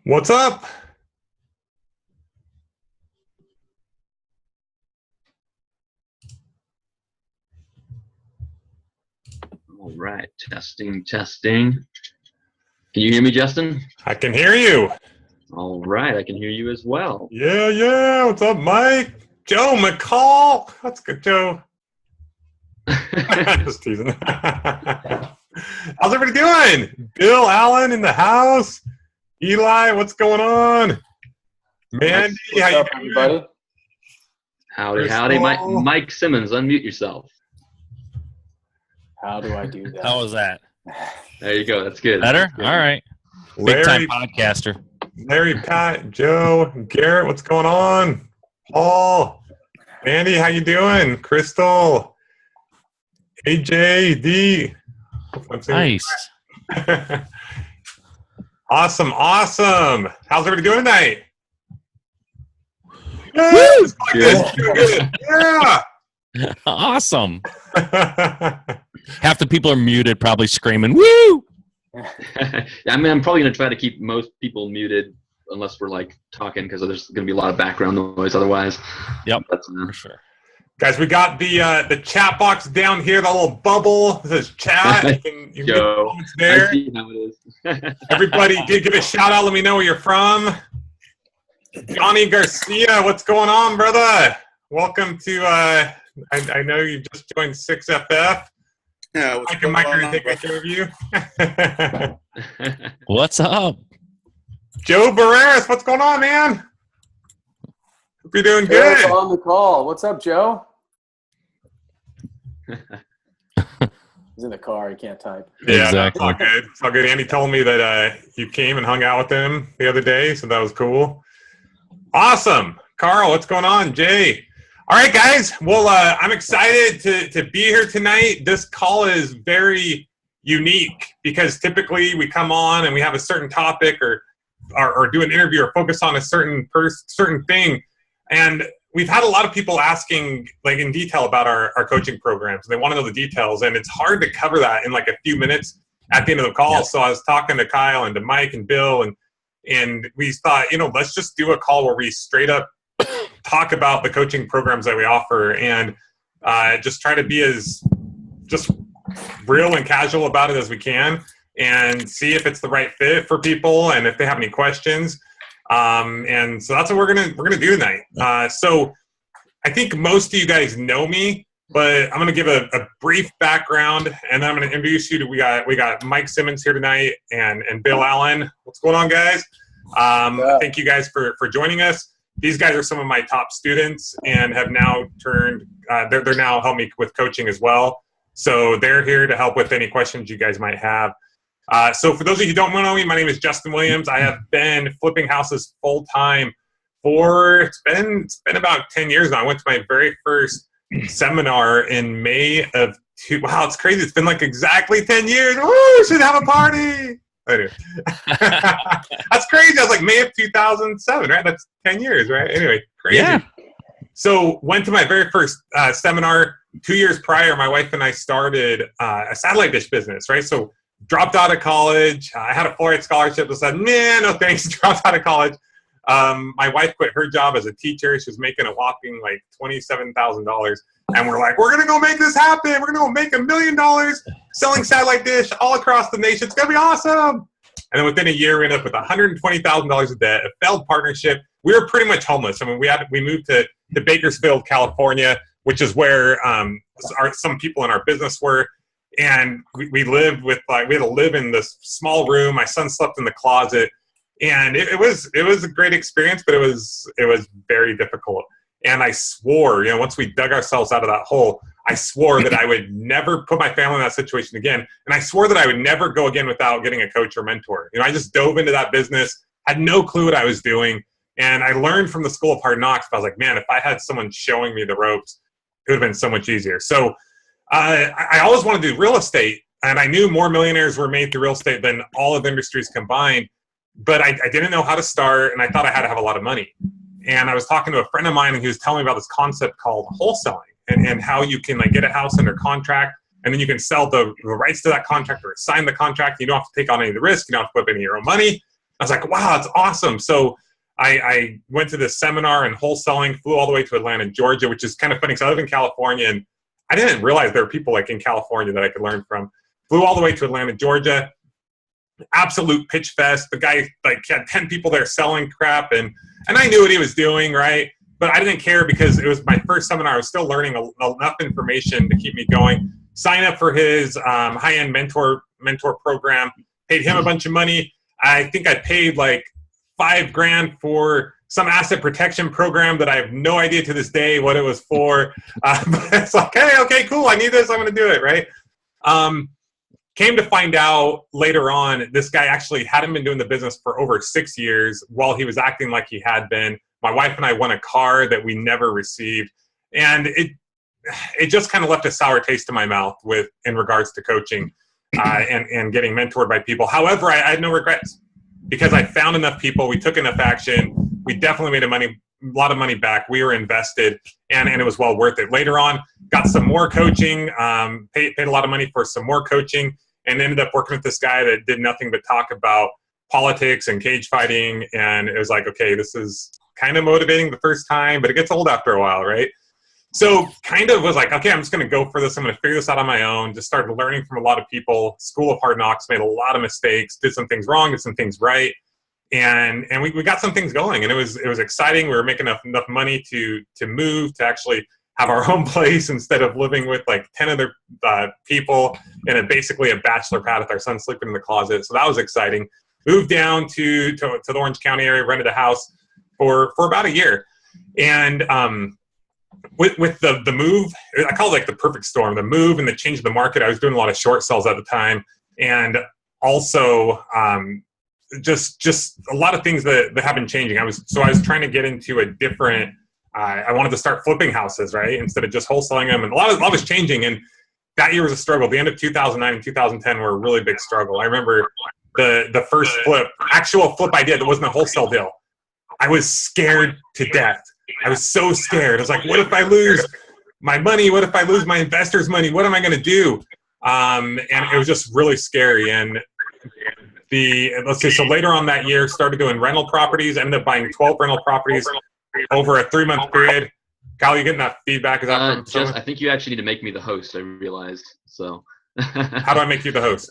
What's up? All right, testing. Can you hear me, Justin? I can hear you. All right, I can hear you as well. Yeah. What's up, Mike? Joe McCall. That's good, Joe. Just teasing. How's everybody doing? Bill Allen in the house. Eli, what's going on? Mandy, what's how up, you doing? everybody? Howdy. Mike Simmons, unmute yourself. How do I do that? How was that? There you go. That's good. Better? That's good. All right. Big time podcaster. Larry, Pat, Joe, Garrett, what's going on? Paul, Mandy, how you doing? Crystal, AJ, D. Nice. Awesome. How's everybody doing tonight? Woo! Like this. Good. Yeah. Awesome. Half the people are muted, probably screaming, woo! I mean, I'm probably going to try to keep most people muted unless we're like talking because there's going to be a lot of background noise otherwise. Yep, That's for sure. Guys, we got the chat box down here, the little bubble that says chat. You can get the comments there. I see how it is. Everybody, give a shout out. Let me know where you're from. Johnny Garcia, what's going on, brother? Welcome to, I know you just joined 6FF. Yeah, Mike and Mike are going to take care of you. What's up? Joe Barreras, what's going on, man? Hope you're doing Joe's good. on the call. What's up, Joe? He's in the car. He can't type. Yeah, Exactly. that's all good. It's all good. Andy told me that you came and hung out with him the other day, so that was cool. Awesome. Carl, what's going on? Jay. All right, guys. Well, I'm excited to be here tonight. This call is very unique because typically we come on and we have a certain topic or do an interview or focus on a certain thing. And we've had a lot of people asking like in detail about our coaching programs. They want to know the details, and it's hard to cover that in like a few minutes at the end of the call. Yep. So I was talking to Kyle and to Mike and Bill, and we thought, let's just do a call where we straight up talk about the coaching programs that we offer and just try to be as just real and casual about it as we can and see if it's the right fit for people and if they have any questions. And so that's what we're gonna do tonight. So I think most of you guys know me, but I'm gonna give a brief background, and then I'm gonna introduce you to we got Mike Simmons here tonight and Bill Allen. What's going on, guys? Thank you guys for joining us. These guys are some of my top students and have now turned. They're now helping me with coaching as well. So they're here to help with any questions you guys might have. So for those of you who don't know me, my name is Justin Williams. I have been flipping houses full time for it's been about 10 years now. I went to my very first seminar in May of wow, it's crazy. It's been like exactly 10 years. Woo, we should have a party. Anyway. That's crazy. I was like May of 2007, right? That's 10 years, right? Anyway, crazy. Yeah. So went to my very first seminar 2 years prior. My wife and I started a satellite dish business, right? So dropped out of college. I had a Florida scholarship. I said, nah, no thanks. Dropped out of college. My wife quit her job as a teacher. She was making a whopping like $27,000. And we're like, we're going to go make this happen. We're going to go make $1 million selling satellite dish all across the nation. It's going to be awesome. And then within a year, we ended up with $120,000 of debt, a failed partnership. We were pretty much homeless. I mean, we moved to Bakersfield, California, which is where some people in our business were. And we lived with we had to live in this small room. My son slept in the closet, and it was a great experience, but it was very difficult. And I swore, once we dug ourselves out of that hole, I swore that I would never put my family in that situation again. And I swore that I would never go again without getting a coach or mentor. I just dove into that business, had no clue what I was doing. And I learned from the School of Hard Knocks. I was like, man, if I had someone showing me the ropes, it would have been so much easier. So I always wanted to do real estate. And I knew more millionaires were made through real estate than all of the industries combined. But I didn't know how to start, and I thought I had to have a lot of money. And I was talking to a friend of mine, and he was telling me about this concept called wholesaling and how you can get a house under contract, and then you can sell the rights to that contract or sign the contract. You don't have to take on any of the risk. You don't have to put up any of your own money. I was like, wow, that's awesome. So I went to this seminar in wholesaling, flew all the way to Atlanta, Georgia, which is kind of funny because I live in California, and I didn't realize there were people like in California that I could learn from. Flew all the way to Atlanta, Georgia. Absolute pitch fest. The guy like had 10 people there selling crap, and I knew what he was doing, right? But I didn't care because it was my first seminar. I was still learning enough information to keep me going. Sign up for his high-end mentor program. Paid him a bunch of money. I think I paid like $5,000 for some asset protection program that I have no idea to this day what it was for. But it's like, hey, okay, cool. I need this. I'm going to do it, right? Came to find out later on, this guy actually hadn't been doing the business for over 6 years while he was acting like he had been. My wife and I won a car that we never received. And it just kind of left a sour taste in my mouth in regards to coaching and getting mentored by people. However, I had no regrets because I found enough people. We took enough action. We definitely made a lot of money back. We were invested, and it was well worth it. Later on, got some more coaching, paid a lot of money for some more coaching, and ended up working with this guy that did nothing but talk about politics and cage fighting. And it was like, okay, this is kind of motivating the first time, but it gets old after a while, right? So kind of was like, okay, I'm just going to go for this. I'm going to figure this out on my own. Just started learning from a lot of people. School of Hard Knocks, made a lot of mistakes, did some things wrong, did some things right. And we got some things going, and it was exciting. We were making enough money to move, to actually have our own place instead of living with like 10 other people in basically a bachelor pad with our son sleeping in the closet. So that was exciting. Moved down to the Orange County area, rented a house for about a year. And with the move, I call it like the perfect storm, the move and the change of the market. I was doing a lot of short sells at the time, and also just a lot of things that have been changing. I was trying to get into a different, I wanted to start flipping houses, right? Instead of just wholesaling them. And a lot was changing. And that year was a struggle. The end of 2009 and 2010 were a really big struggle. I remember the first actual flip I did that wasn't a wholesale deal. I was scared to death. I was so scared. I was like, what if I lose my money? What if I lose my investors' money? What am I going to do? And it was just really scary. And so later on that year, started doing rental properties. Ended up buying 12 rental properties over a 3-month period. Kyle, you getting that feedback? Is that from someone? I think you actually need to make me the host, I realized. So how do I make you the host?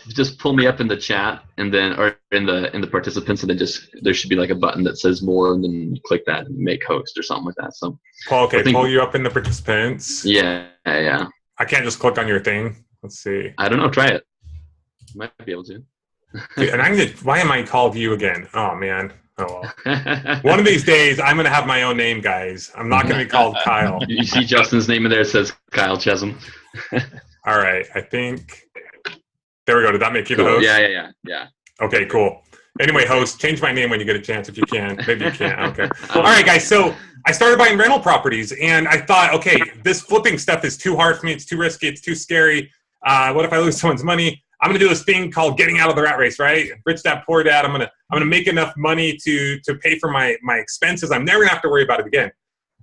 Just pull me up in the chat, and then or in the participants, and then there should be like a button that says more, and then you click that and make host or something like that. So pull you up in the participants. Yeah. I can't just click on your thing. Let's see. I don't know. Try it. You might be able to. Dude, and why am I called you again? Oh man. Oh well. One of these days, I'm going to have my own name, guys. I'm not going to be called Kyle. You see Justin's name in there. It says Kyle Chesum. All right. I think. There we go. Did that make you the host? Yeah. Okay, cool. Anyway, host, change my name when you get a chance if you can. Maybe you can't. Okay. All right, guys. So I started buying rental properties, and I thought, okay, this flipping stuff is too hard for me. It's too risky. It's too scary. What if I lose someone's money? I'm going to do this thing called getting out of the rat race, right? Rich dad, poor dad. I'm going to make enough money to pay for my expenses. I'm never going to have to worry about it again.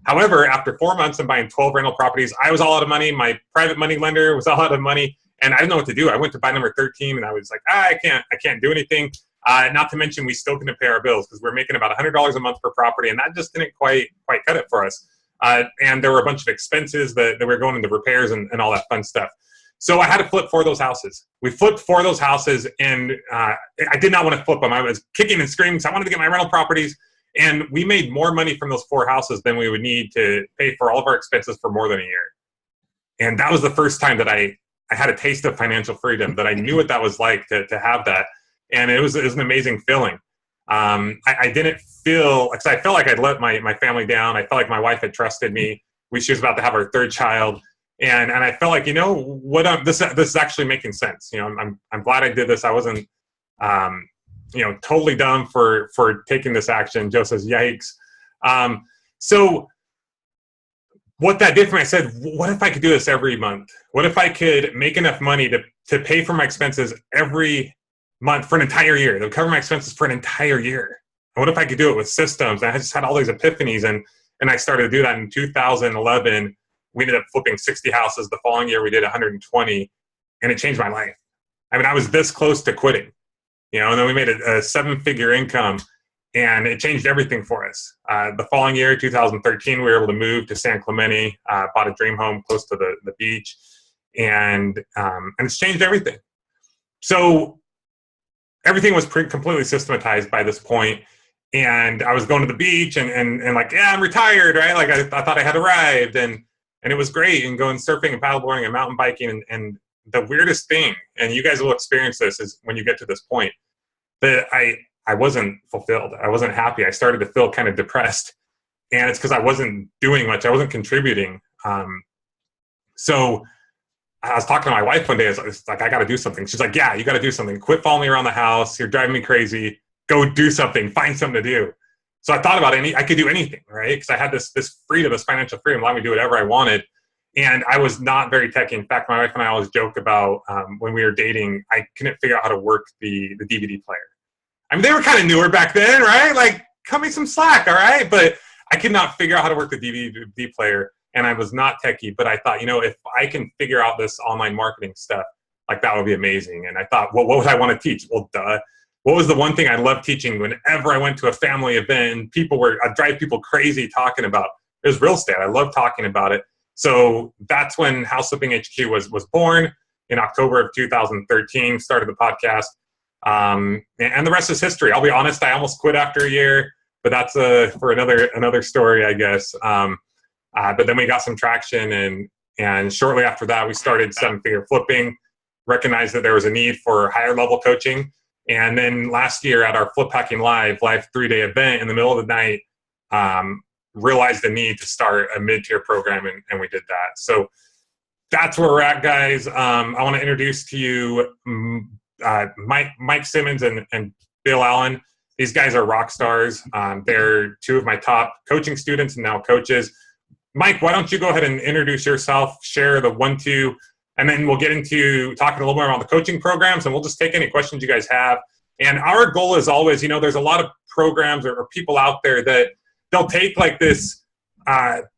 However, after 4 months of buying 12 rental properties, I was all out of money. My private money lender was all out of money, and I didn't know what to do. I went to buy number 13, and I was like, I can't do anything. Not to mention, we still couldn't pay our bills because we're making about $100 a month per property, and that just didn't quite cut it for us. And there were a bunch of expenses that were going into repairs and all that fun stuff. So I had to flip 4 of those houses. We flipped 4 of those houses, and I did not want to flip them. I was kicking and screaming, so I wanted to get my rental properties. And we made more money from those 4 houses than we would need to pay for all of our expenses for more than a year. And that was the first time that I had a taste of financial freedom, that I knew what that was like to have that. And it was an amazing feeling. I didn't feel, because I felt like I'd let my family down. I felt like my wife had trusted me. She was about to have our 3rd child. And I felt like, this is actually making sense. I'm glad I did this. I wasn't, totally dumb for taking this action. Joe says, yikes. So what that did for me, I said, what if I could do this every month? What if I could make enough money to pay for my expenses every month for an entire year? To cover my expenses for an entire year. And what if I could do it with systems? And I just had all these epiphanies, and I started to do that in 2011. We ended up flipping 60 houses. The following year, we did 120, and it changed my life. I mean, I was this close to quitting. and then we made a 7-figure income, and it changed everything for us. The following year, 2013, we were able to move to San Clemente, bought a dream home close to the beach, and it's changed everything. So everything was completely systematized by this point. And I was going to the beach and like, yeah, I'm retired, right? Like I thought I had arrived, and it was great, and going surfing and paddleboarding and mountain biking. And the weirdest thing, and you guys will experience this, is when you get to this point that I wasn't fulfilled. I wasn't happy. I started to feel kind of depressed, and it's because I wasn't doing much. I wasn't contributing. So I was talking to my wife one day. It's like, I got to do something. She's like, yeah, you got to do something. Quit following me around the house. You're driving me crazy. Go do something. Find something to do. So I thought about I could do anything, right? Because I had this freedom, this financial freedom, allowed me to do whatever I wanted. And I was not very techy. In fact, my wife and I always joke about when we were dating, I couldn't figure out how to work the DVD player. I mean, they were kind of newer back then, right? Like, cut me some slack, all right? But I could not figure out how to work the DVD player, and I was not techy. But I thought, if I can figure out this online marketing stuff, like, that would be amazing. And I thought, well, what would I want to teach? Well, duh. What was the one thing I loved teaching whenever I went to a family event and I'd drive people crazy talking about? It was real estate. I loved talking about it. So that's when House Flipping HQ was born in October of 2013, started the podcast. And the rest is history. I'll be honest, I almost quit after a year, but that's for another story, I guess. But then we got some traction, and shortly after that, we started 7-figure flipping, recognized that there was a need for higher level coaching. And then last year at our Flip Hacking Live 3-day event, in the middle of the night, realized the need to start a mid-tier program, and we did that. So that's where we're at, guys. I want to introduce to you Mike Simmons and Bill Allen. These guys are rock stars. They're two of my top coaching students and now coaches. Mike, why don't you go ahead and introduce yourself, share the 1-2, and then we'll get into talking a little more about the coaching programs, and we'll just take any questions you guys have. And our goal is always, there's a lot of programs or people out there that they'll take like this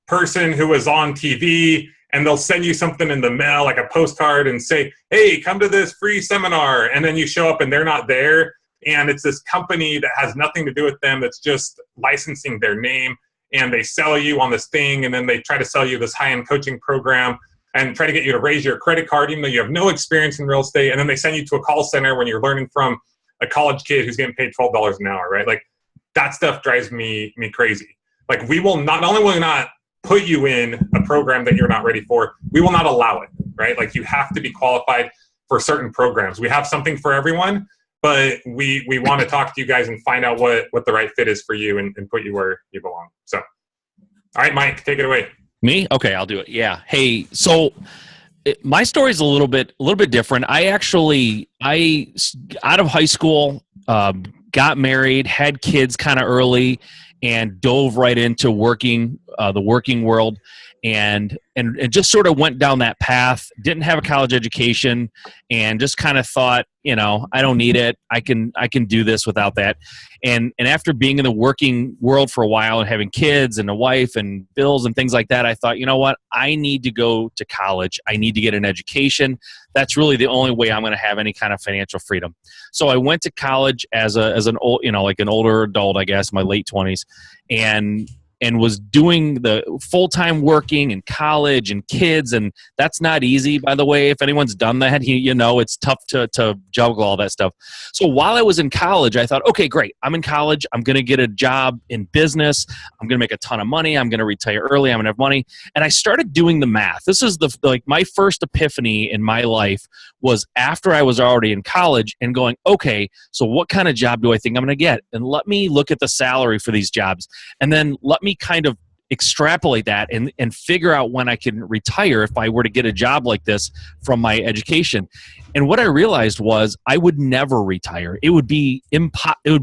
person who was on TV, and they'll send you something in the mail, like a postcard, and say, hey, come to this free seminar. And then you show up and they're not there. And it's this company that has nothing to do with them, that's just licensing their name. And they sell you on this thing, and then they try to sell you this high-end coaching program and try to get you to raise your credit card even though you have no experience in real estate. And then they send you to a call center when you're learning from a college kid who's getting paid $12 an hour, right? Like, that stuff drives me crazy. Like, we will not only will we not put you in a program that you're not ready for, we will not allow it, right? Like, you have to be qualified for certain programs. We have something for everyone, but we want to talk to you guys and find out what the right fit is for you and put you where you belong. So, all right, Mike, take it away. Me? Okay, I'll do it. Yeah. Hey, so my story is a little bit different. I out of high school, got married, had kids kind of early, and dove right into the working world, and just sort of went down that path. Didn't have a college education, and just kind of thought, I don't need it. I can do this without that. And after being in the working world for a while and having kids and a wife and bills and things like that, I thought, you know what? I need to go to college. I need to get an education. That's really the only way I'm going to have any kind of financial freedom. So I went to college as an old, like an older adult, I guess, my late 20s, and was doing the full-time working in college and kids. And that's not easy, by the way. If anyone's done that, it's tough to juggle all that stuff. So while I was in college, I thought, okay, great. I'm in college. I'm going to get a job in business. I'm going to make a ton of money. I'm going to retire early. I'm going to have money. And I started doing the math. This is my first epiphany in my life was after I was already in college and going, okay, so what kind of job do I think I'm going to get? And let me look at the salary for these jobs. And then let me kind of extrapolate that and figure out when I can retire if I were to get a job like this from my education. And what I realized was I would never retire. It would be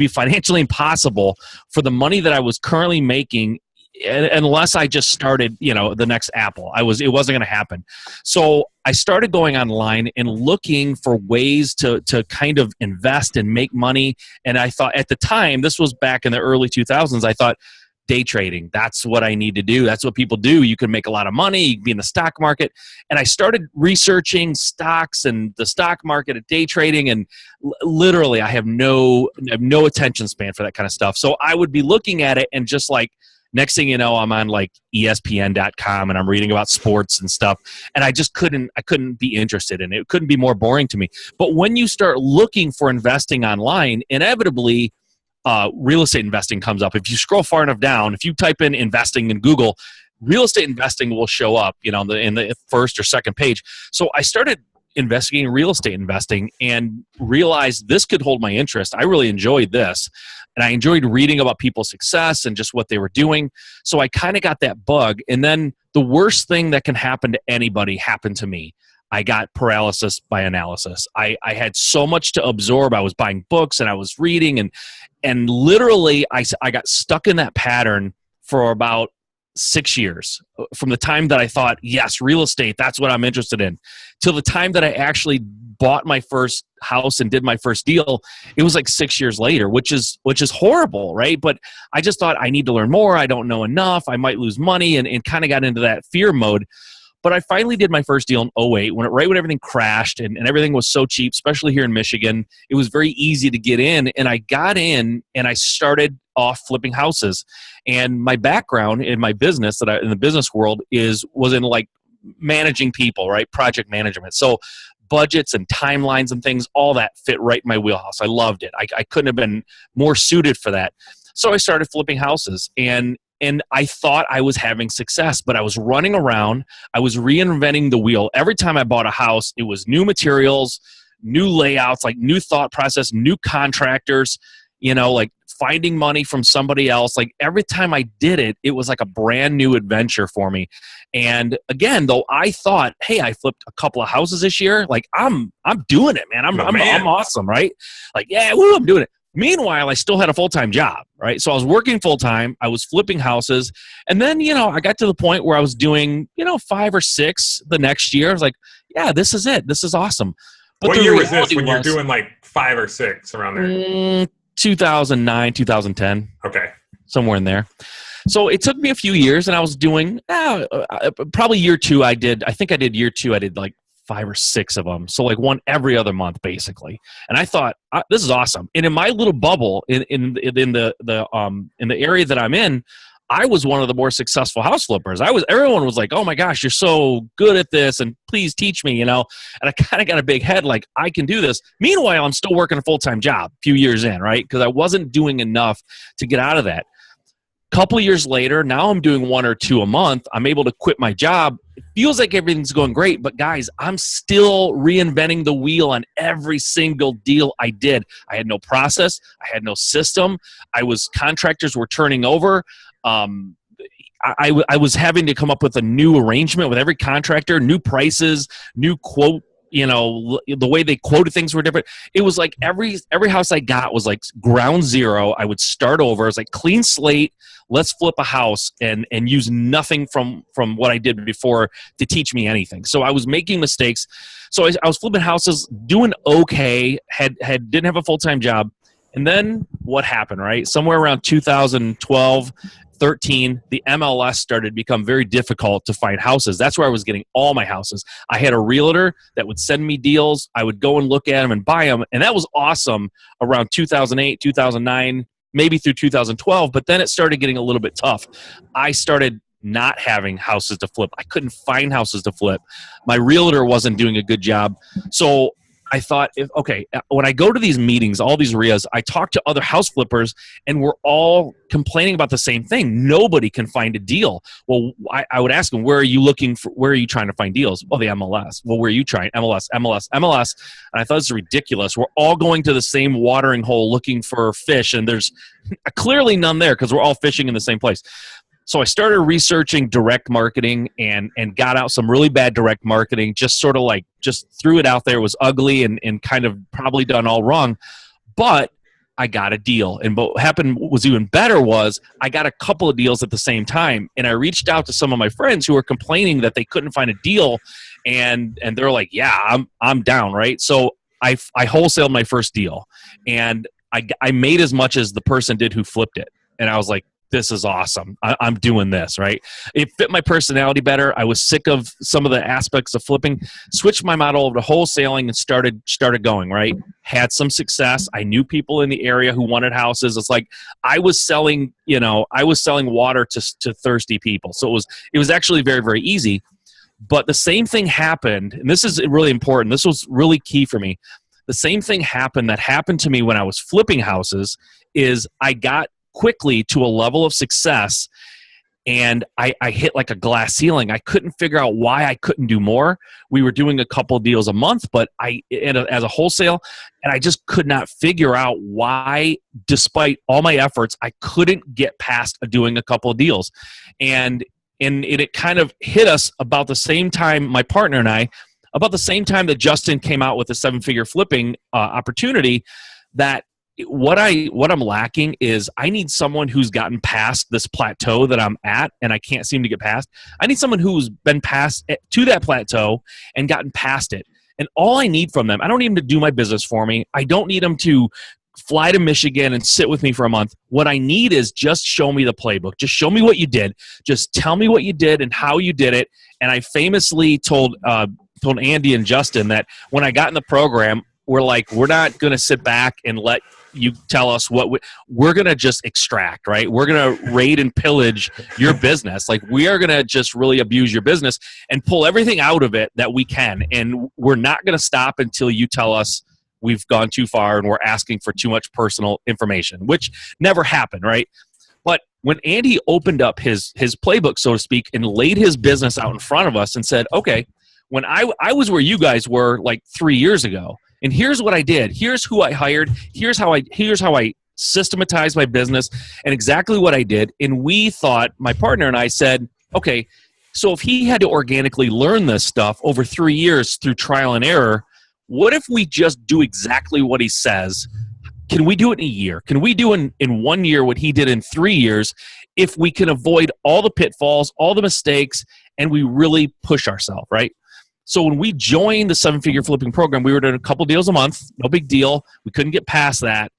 financially impossible for the money that I was currently making unless I just started, the next Apple. It wasn't going to happen. So I started going online and looking for ways to kind of invest and make money. And I thought at the time, this was back in the early 2000s, I thought, day trading. That's what I need to do. That's what people do. You can make a lot of money. You can be in the stock market. And I started researching stocks and the stock market at day trading. And literally, I have no attention span for that kind of stuff. So I would be looking at it and just like, next thing you know, I'm on like ESPN.com and I'm reading about sports and stuff. And I couldn't be interested in it. It couldn't be more boring to me. But when you start looking for investing online, inevitably, real estate investing comes up. If you scroll far enough down, if you type in investing in Google, real estate investing will show up, in the first or second page. So I started investigating real estate investing and realized this could hold my interest. I really enjoyed this. And I enjoyed reading about people's success and just what they were doing. So I kind of got that bug. And then the worst thing that can happen to anybody happened to me. I got paralysis by analysis. I had so much to absorb. I was buying books and I was reading and literally I got stuck in that pattern for about 6 years, from the time that I thought, yes, real estate, that's what I'm interested in, till the time that I actually bought my first house and did my first deal. It was like 6 years later, which is horrible, right? But I just thought I need to learn more. I don't know enough. I might lose money and kind of got into that fear mode. But I finally did my first deal in 2008, right when everything crashed and everything was so cheap, especially here in Michigan. It was very easy to get in. And I got in and I started off flipping houses. And my background in my business, in the business world, was in like managing people, right? Project management. So budgets and timelines and things, all that fit right in my wheelhouse. I loved it. I couldn't have been more suited for that. So I started flipping houses and I thought I was having success, but I was running around. I was reinventing the wheel. Every time I bought a house, it was new materials, new layouts, like new thought process, new contractors, like finding money from somebody else. Like every time I did it, it was like a brand new adventure for me. And again, though, I thought, hey, I flipped a couple of houses this year. Like I'm doing it, man. I'm awesome, right? Like, yeah, woo, I'm doing it. Meanwhile, I still had a full-time job, right? So I was working full-time. I was flipping houses. And then, I got to the point where I was doing, 5 or 6 the next year. I was like, yeah, this is it. This is awesome. But what year was this when you're doing like 5 or 6 around there? 2009, 2010. Okay. Somewhere in there. So it took me a few years and I was doing, probably year 2 I did like 5 or 6 of them. So like one every other month, basically. And I thought, this is awesome. And in my little bubble, in the area that I'm in, I was one of the more successful house flippers. Everyone was like, "Oh my gosh, you're so good at this, and please teach me," And I kind of got a big head, like I can do this. Meanwhile, I'm still working a full-time job, a few years in, right? Because I wasn't doing enough to get out of that. Couple of years later, now I'm doing 1 or 2 a month. I'm able to quit my job. It feels like everything's going great, but guys, I'm still reinventing the wheel on every single deal I did. I had no process. I had no system. Contractors were turning over. I was having to come up with a new arrangement with every contractor, new prices, new quote. The way they quoted things were different. It was like every house I got was like ground zero. I would start over. It was like clean slate. Let's flip a house and use nothing from what I did before to teach me anything. So I was making mistakes. So I was flipping houses, doing okay. Didn't have a full-time job. And then what happened, right? Somewhere around 2012, 13, the MLS started to become very difficult to find houses. That's where I was getting all my houses. I had a realtor that would send me deals. I would go and look at them and buy them. And that was awesome around 2008, 2009, maybe through 2012. But then it started getting a little bit tough. I started not having houses to flip. I couldn't find houses to flip. My realtor wasn't doing a good job. So I thought, when I go to these meetings, all these RIAs, I talk to other house flippers, and we're all complaining about the same thing. Nobody can find a deal. Well, I would ask them, where are you trying to find deals? Well, the MLS. Well, where are you trying? MLS. And I thought this is ridiculous. We're all going to the same watering hole looking for fish, and there's clearly none there because we're all fishing in the same place. So I started researching direct marketing and got out some really bad direct marketing, just sort of just threw it out there. It was ugly and kind of probably done all wrong. But I got a deal. And what happened was even better was I got a couple of deals at the same time. And I reached out to some of my friends who were complaining that they couldn't find a deal. And they're like, yeah, I'm down, right? So I wholesaled my first deal. And I made as much as the person did who flipped it. And I was like, this is awesome. I'm doing this, right? It fit my personality better. I was sick of some of the aspects of flipping, switched my model over to wholesaling and started going, right? Had some success. I knew people in the area who wanted houses. It's like I was selling water to thirsty people. So it was actually very, very easy. But the same thing happened, and this is really important. This was really key for me. The same thing happened to me when I was flipping houses is I got quickly to a level of success, and I hit like a glass ceiling. I couldn't figure out why I couldn't do more. We were doing a couple deals a month, but as a wholesale, and I just could not figure out why, despite all my efforts, I couldn't get past doing a couple of deals. And it kind of hit us about the same time, my partner and I, about the same time that Justin came out with a 7-figure flipping opportunity, that what I'm lacking is I need someone who's gotten past this plateau that I'm at and I can't seem to get past. I need someone who's been past to that plateau and gotten past it. And all I need from them, I don't need them to do my business for me. I don't need them to fly to Michigan and sit with me for a month. What I need is just show me the playbook. Just show me what you did. Just tell me what you did and how you did it. And I famously told Andy and Justin that when I got in the program, we're not going to sit back and let you tell us we're going to just extract, right? We're going to raid and pillage your business. Like, we are going to just really abuse your business and pull everything out of it that we can. And we're not going to stop until you tell us we've gone too far and we're asking for too much personal information, which never happened, right? But when Andy opened up his playbook, so to speak, and laid his business out in front of us and said, okay, when I was where you guys were like 3 years ago, and here's what I did. Here's who I hired. Here's how I systematized my business, and exactly what I did. And we thought, my partner and I said, okay, so if he had to organically learn this stuff over 3 years through trial and error, what if we just do exactly what he says? Can we do it in a year? Can we do in 1 year what he did in 3 years if we can avoid all the pitfalls, all the mistakes, and we really push ourselves, right? So when we joined the 7-figure flipping program, we were doing a couple deals a month, no big deal. We couldn't get past that.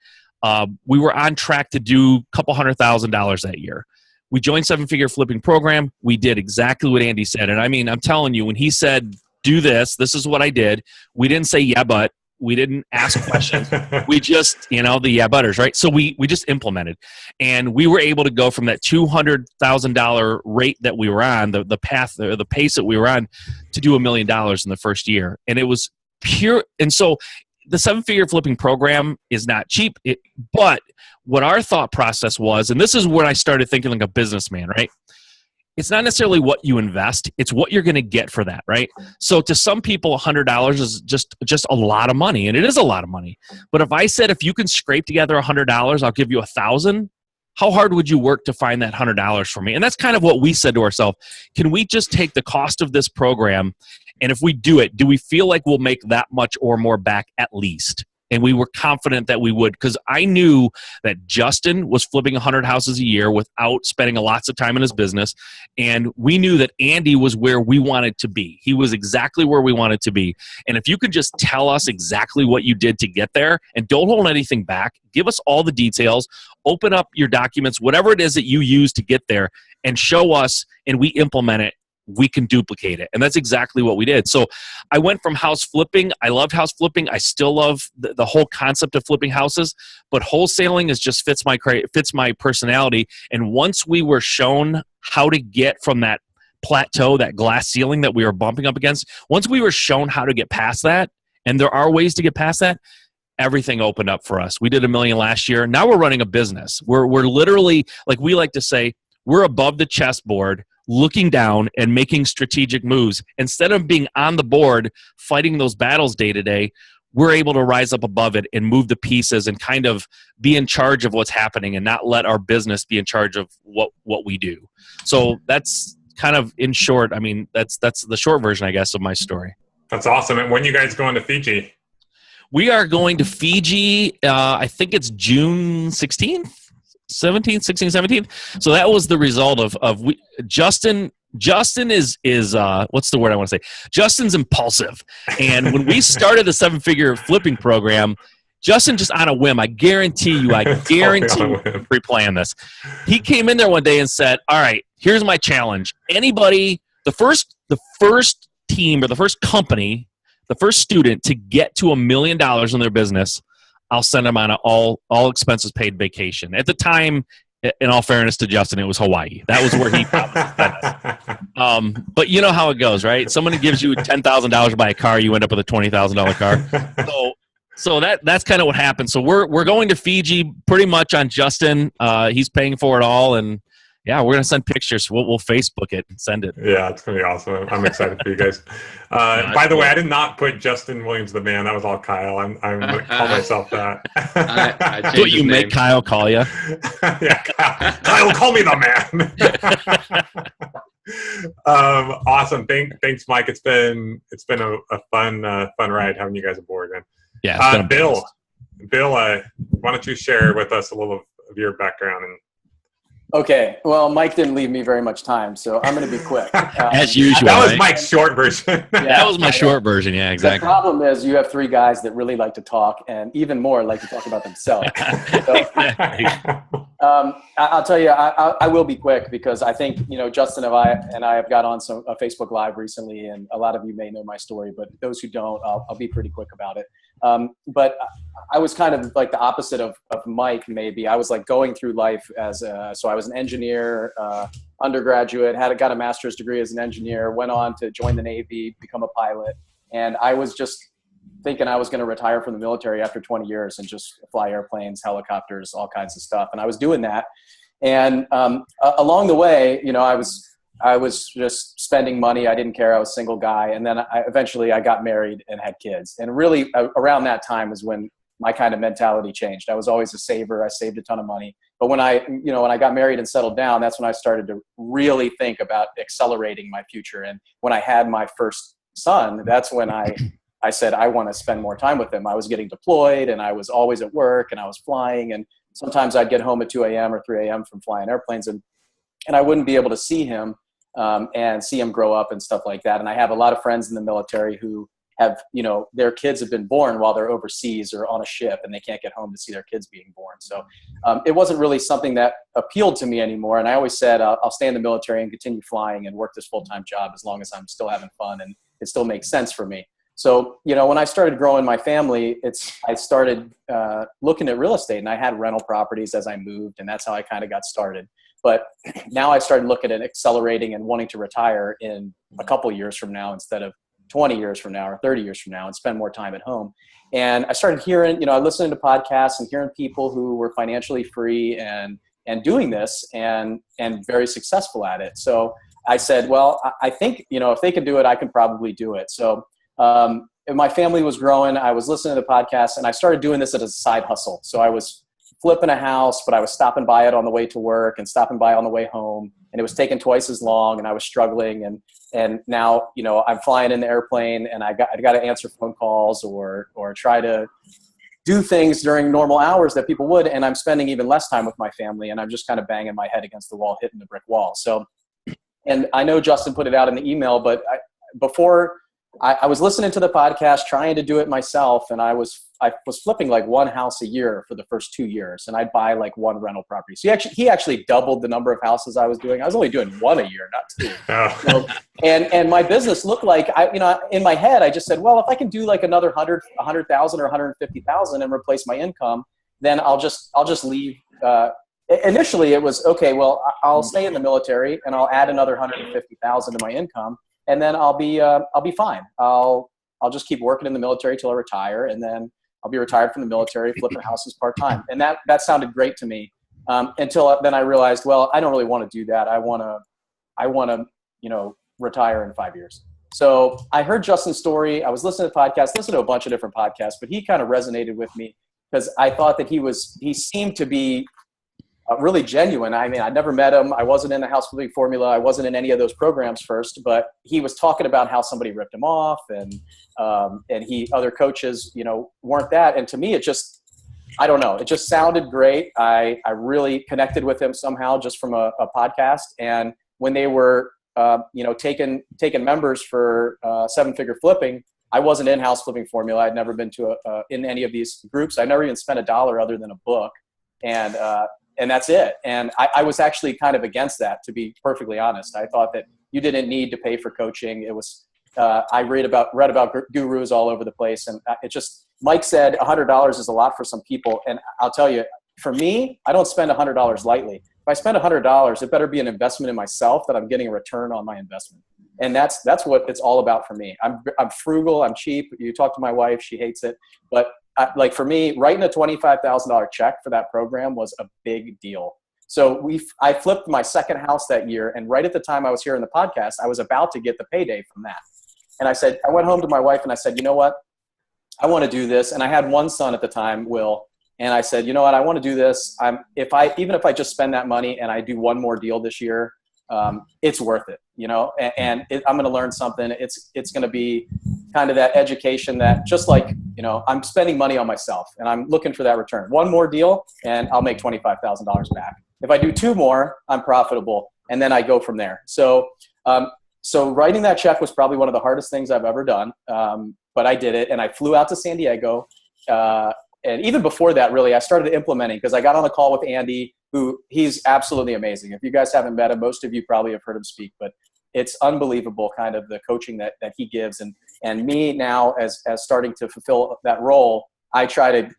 We were on track to do a couple $100,000 that year. We joined 7-figure flipping program. We did exactly what Andy said. And I mean, I'm telling you, when he said, do this is what I did. We didn't say, yeah, but. We didn't ask questions. We just, the yeah butters, right? So we just implemented. And we were able to go from that $200,000 rate that we were on, the pace that we were on, to do $1 million in the first year. And it was pure. And so the 7-figure flipping program is not cheap, but what our thought process was, and this is where I started thinking like a businessman, right? It's not necessarily what you invest, it's what you're going to get for that, right? So to some people, $100 is just a lot of money, and it is a lot of money. But if I said, if you can scrape together $100, I'll give you $1,000, how hard would you work to find that $100 for me? And that's kind of what we said to ourselves. Can we just take the cost of this program, and if we do it, do we feel like we'll make that much or more back at least? And we were confident that we would, because I knew that Justin was flipping 100 houses a year without spending lots of time in his business. And we knew that Andy was where we wanted to be. He was exactly where we wanted to be. And if you could just tell us exactly what you did to get there, and don't hold anything back, give us all the details, open up your documents, whatever it is that you use to get there, and show us, and we implement it, we can duplicate it. And that's exactly what we did. So I went from house flipping. I loved house flipping. I still love the whole concept of flipping houses, but wholesaling fits my personality. And once we were shown how to get from that plateau, that glass ceiling that we were bumping up against, once we were shown how to get past that, and there are ways to get past that, everything opened up for us. We did $1 million last year. Now we're running a business. We're literally, like we like to say, we're above the chessboard, looking down and making strategic moves. Instead of being on the board fighting those battles day to day, we're able to rise up above it and move the pieces and kind of be in charge of what's happening and not let our business be in charge of what we do. So that's kind of, in short, I mean, that's the short version, I guess, of my story. That's awesome. And when you guys going to Fiji? We are going to Fiji, I think it's June 16th. 17th, 16th, 17th. So that was the result of Justin. Justin is what's the word I want to say? Justin's impulsive. And when we started the 7-figure flipping program, Justin, just on a whim, I guarantee you, pre-planned this. He came in there one day and said, all right, here's my challenge. Anybody, the first team or the first company, the first student to get to $1 million in their business, I'll send them on an all expenses paid vacation. At the time, in all fairness to Justin, it was Hawaii. That was where he but you know how it goes, right? Somebody gives you $10,000 to buy a car, you end up with a $20,000 car. So that's kind of what happened. So we're going to Fiji pretty much on Justin. He's paying for it all, and yeah, we're gonna send pictures. We'll Facebook it and send it. Yeah, it's gonna be awesome. I'm excited for you guys. By the way, I did not put Justin Williams the man. That was all Kyle. I'm gonna call myself that. I What you make Kyle call you? Yeah, Kyle, call me the man. Awesome. Thanks, Mike. It's been a fun ride having you guys aboard, man. Yeah. Bill, why don't you share with us a little of your background and. Okay, well, Mike didn't leave me very much time, so I'm going to be quick. As usual. That was Mike's short version. That was my short version, yeah, exactly. The problem is you have three guys that really like to talk and even more like to talk about themselves. So, I'll tell you, I will be quick because I think, Justin and I have got on a Facebook Live recently, and a lot of you may know my story, but those who don't, I'll be pretty quick about it. But I was kind of like the opposite of Mike, maybe. I was like going through life so I was an engineer, undergraduate, got a master's degree as an engineer, went on to join the Navy, become a pilot. And I was just thinking I was going to retire from the military after 20 years and just fly airplanes, helicopters, all kinds of stuff. And I was doing that. And along the way, I was just spending money. I didn't care. I was a single guy. And then eventually I got married and had kids. And really around that time is when my kind of mentality changed. I was always a saver. I saved a ton of money. But when I got married and settled down, that's when I started to really think about accelerating my future. And when I had my first son, that's when I said, I want to spend more time with him. I was getting deployed and I was always at work and I was flying. And sometimes I'd get home at 2 a.m. or 3 a.m. from flying airplanes and I wouldn't be able to see him. And see him grow up and stuff like that. And I have a lot of friends in the military who have, their kids have been born while they're overseas or on a ship and they can't get home to see their kids being born. So it wasn't really something that appealed to me anymore. And I always said, I'll stay in the military and continue flying and work this full-time job as long as I'm still having fun and it still makes sense for me. So, when I started growing my family, I started looking at real estate and I had rental properties as I moved and that's how I kind of got started. But now I started looking at accelerating and wanting to retire in a couple years from now instead of 20 years from now or 30 years from now and spend more time at home. And I started hearing, I listened to podcasts and hearing people who were financially free and doing this and very successful at it. So I said, well, I think, if they can do it, I can probably do it. So my family was growing. I was listening to the podcast and I started doing this as a side hustle. So I was flipping a house, but I was stopping by it on the way to work and stopping by on the way home. And it was taking twice as long and I was struggling. And now, I'm flying in the airplane and I got to answer phone calls or try to do things during normal hours that people would. And I'm spending even less time with my family and I'm just kind of banging my head against the wall, hitting the brick wall. So, and I know Justin put it out in the email, but before I was listening to the podcast, trying to do it myself. And I was flipping like one house a year for the first 2 years. And I'd buy like one rental property. So he actually doubled the number of houses I was doing. I was only doing one a year, not two. Oh. So, and my business looked like, in my head, I just said, well, if I can do like another 100,000 or 150,000 and replace my income, then I'll just leave. Initially it was, okay, well, I'll stay in the military and I'll add another 150,000 to my income. And then I'll be fine. I'll just keep working in the military till I retire, and then I'll be retired from the military, flipping houses part-time. And that sounded great to me until then I realized, well, I don't really want to do that. I want to retire in 5 years. So I heard Justin's story. I was listening to podcasts, listened to a bunch of different podcasts, but he kind of resonated with me because I thought that he seemed to be really genuine. I mean, I never met him. I wasn't in the House Flipping Formula. I wasn't in any of those programs first, but he was talking about how somebody ripped him off and other coaches, weren't that. And to me, it just, I don't know. It just sounded great. I really connected with him somehow just from a podcast. And when they were, taking members for 7-figure flipping, I wasn't in House Flipping Formula. I'd never been to in any of these groups. I never even spent $1 other than a book. And that's it. And I was actually kind of against that, to be perfectly honest. I thought that you didn't need to pay for coaching. It was, I read about gurus all over the place. And it just, Mike said $100 is a lot for some people. And I'll tell you, for me, I don't spend $100 lightly. If I spend $100, it better be an investment in myself that I'm getting a return on my investment. And that's what it's all about for me. I'm frugal. I'm cheap. You talk to my wife, she hates it. But like for me, writing a $25,000 check for that program was a big deal. So I flipped my second house that year. And right at the time I was here in the podcast, I was about to get the payday from that. And I went home to my wife and I said, you know what? I want to do this. And I had one son at the time, Will. And I said, you know what? I want to do this. Even if I just spend that money and I do one more deal this year, it's worth it, you know, and I'm going to learn something. It's going to be kind of that education that just like, you know, I'm spending money on myself and I'm looking for that return. One more deal and I'll make $25,000 back. If I do two more, I'm profitable. And then I go from there. So writing that check was probably one of the hardest things I've ever done. But I did it and I flew out to San Diego. And even before that, really, I started implementing because I got on a call with Andy, he's absolutely amazing. If you guys haven't met him, most of you probably have heard him speak, but it's unbelievable kind of the coaching that he gives. And me now as starting to fulfill that role, I try to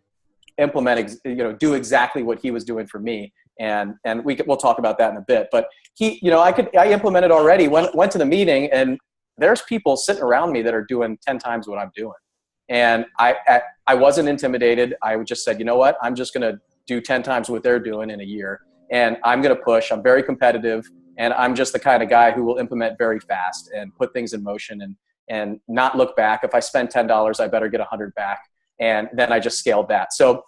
implement, do exactly what he was doing for me. And we'll talk about that in a bit, but I implemented already, went to the meeting and there's people sitting around me that are doing 10 times what I'm doing. And I wasn't intimidated. I just said, you know what? I'm just going to do 10 times what they're doing in a year. And I'm going to push. I'm very competitive. And I'm just the kind of guy who will implement very fast and put things in motion and not look back. If I spend $10, I better get 100 back. And then I just scaled that. So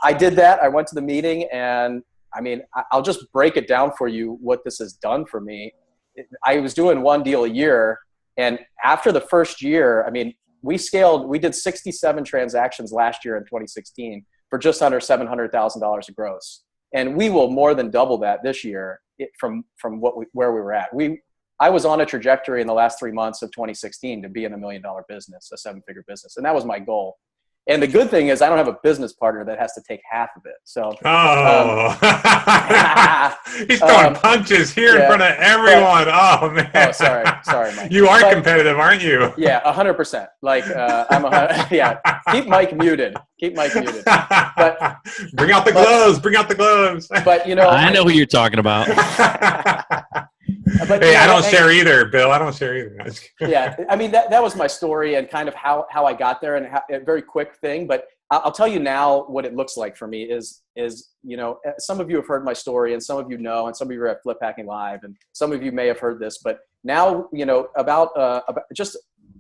I did that. I went to the meeting and I mean, I'll just break it down for you what this has done for me. I was doing one deal a year. And after the first year, I mean, we did 67 transactions last year in 2016 for just under $700,000 of gross. And we will more than double that this year from where we were at. I was on a trajectory in the last 3 months of 2016 to be in $1 million business, a 7-figure business. And that was my goal. And the good thing is I don't have a business partner that has to take half of it. So he's throwing punches here in front of everyone. Oh man. Oh, sorry, Mike. You are competitive, aren't you? Yeah, 100%. Like yeah. Keep Mike muted. But bring out the gloves. Bring out the gloves. But I know who you're talking about. But, I don't share either, Bill. I don't share either. Yeah, I mean that was my story and kind of how I got there and a very quick thing. But I'll tell you now what it looks like for me is some of you have heard my story and some of you know, and some of you are at Flip Hacking Live and some of you may have heard this. But now about just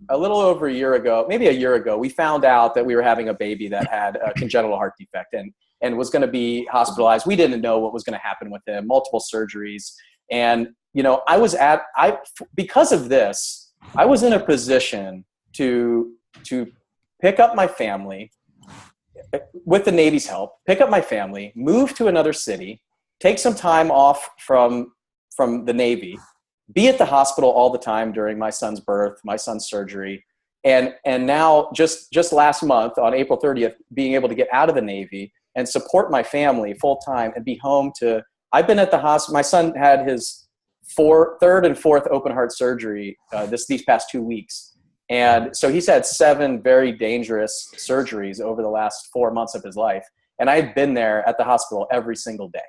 a little over a year ago, maybe a year ago, we found out that we were having a baby that had a congenital heart defect and was going to be hospitalized. We didn't know what was going to happen with him, multiple surgeries. And, because of this, I was in a position to pick up my family with the Navy's help, move to another city, take some time off from the Navy, be at the hospital all the time during my son's birth, my son's surgery. And now just last month on April 30th, being able to get out of the Navy and support my family full time and be home I've been at the hospital. My son had his third and fourth open heart surgery these past 2 weeks. And so he's had 7 very dangerous surgeries over the last 4 months of his life. And I've been there at the hospital every single day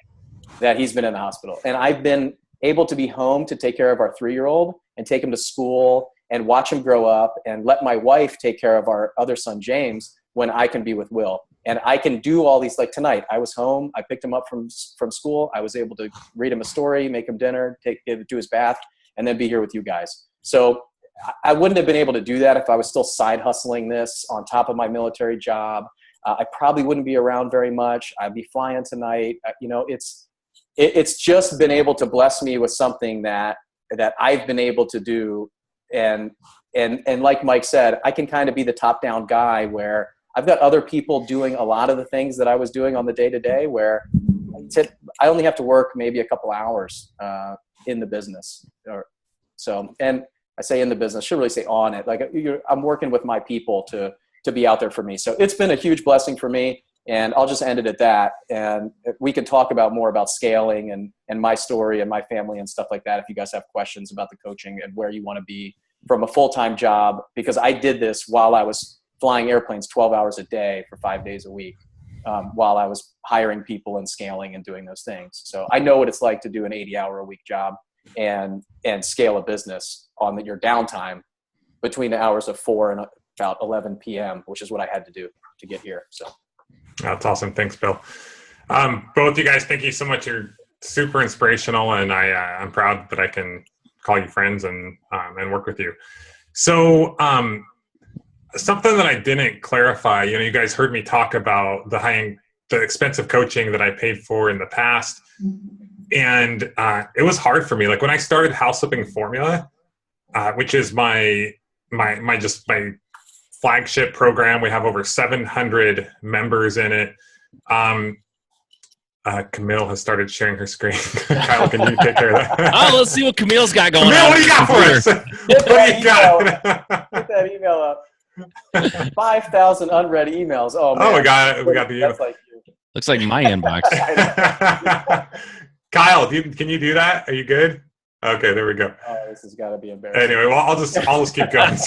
that he's been in the hospital. And I've been able to be home to take care of our 3-year-old and take him to school and watch him grow up and let my wife take care of our other son, James, when I can be with Will. And I can do all these, like tonight, I was home, I picked him up from school. I was able to read him a story, make him dinner, do his bath, and then be here with you guys. So I wouldn't have been able to do that if I was still side hustling this on top of my military job. I probably wouldn't be around very much. I'd be flying tonight. It's just been able to bless me with something that I've been able to do. And like Mike said, I can kind of be the top-down guy where I've got other people doing a lot of the things that I was doing on the day-to-day where I only have to work maybe a couple hours in the business. And I say in the business, should really say on it. Like I'm working with my people to be out there for me. So it's been a huge blessing for me, and I'll just end it at that. And we can talk about more about scaling and my story and my family and stuff like that. If you guys have questions about the coaching and where you want to be from a full-time job, because I did this while I was flying airplanes 12 hours a day for 5 days a week, while I was hiring people and scaling and doing those things. So I know what it's like to do an 80-hour-a-week job and scale a business on your downtime between the hours of 4 and about 11 p.m., which is what I had to do to get here. So that's awesome. Thanks, Bill. Both you guys, thank you so much. You're super inspirational, and I'm proud that I can call you friends and work with you. So something that I didn't clarify, you guys heard me talk about the expensive coaching that I paid for in the past. And it was hard for me. Like when I started House Flipping Formula, which is my flagship program, we have over 700 members in it. Camille has started sharing her screen. Kyle, can you take care of that? Oh, let's see what Camille's got going Camille, on. what do you got for us? Get that email up. 5,000 unread emails. Oh, man. Oh, we got the email. That's like you. Looks like my inbox. Kyle, can you do that? Are you good? Okay, there we go. Oh, this has got to be embarrassing. Anyway, well, I'll just keep going.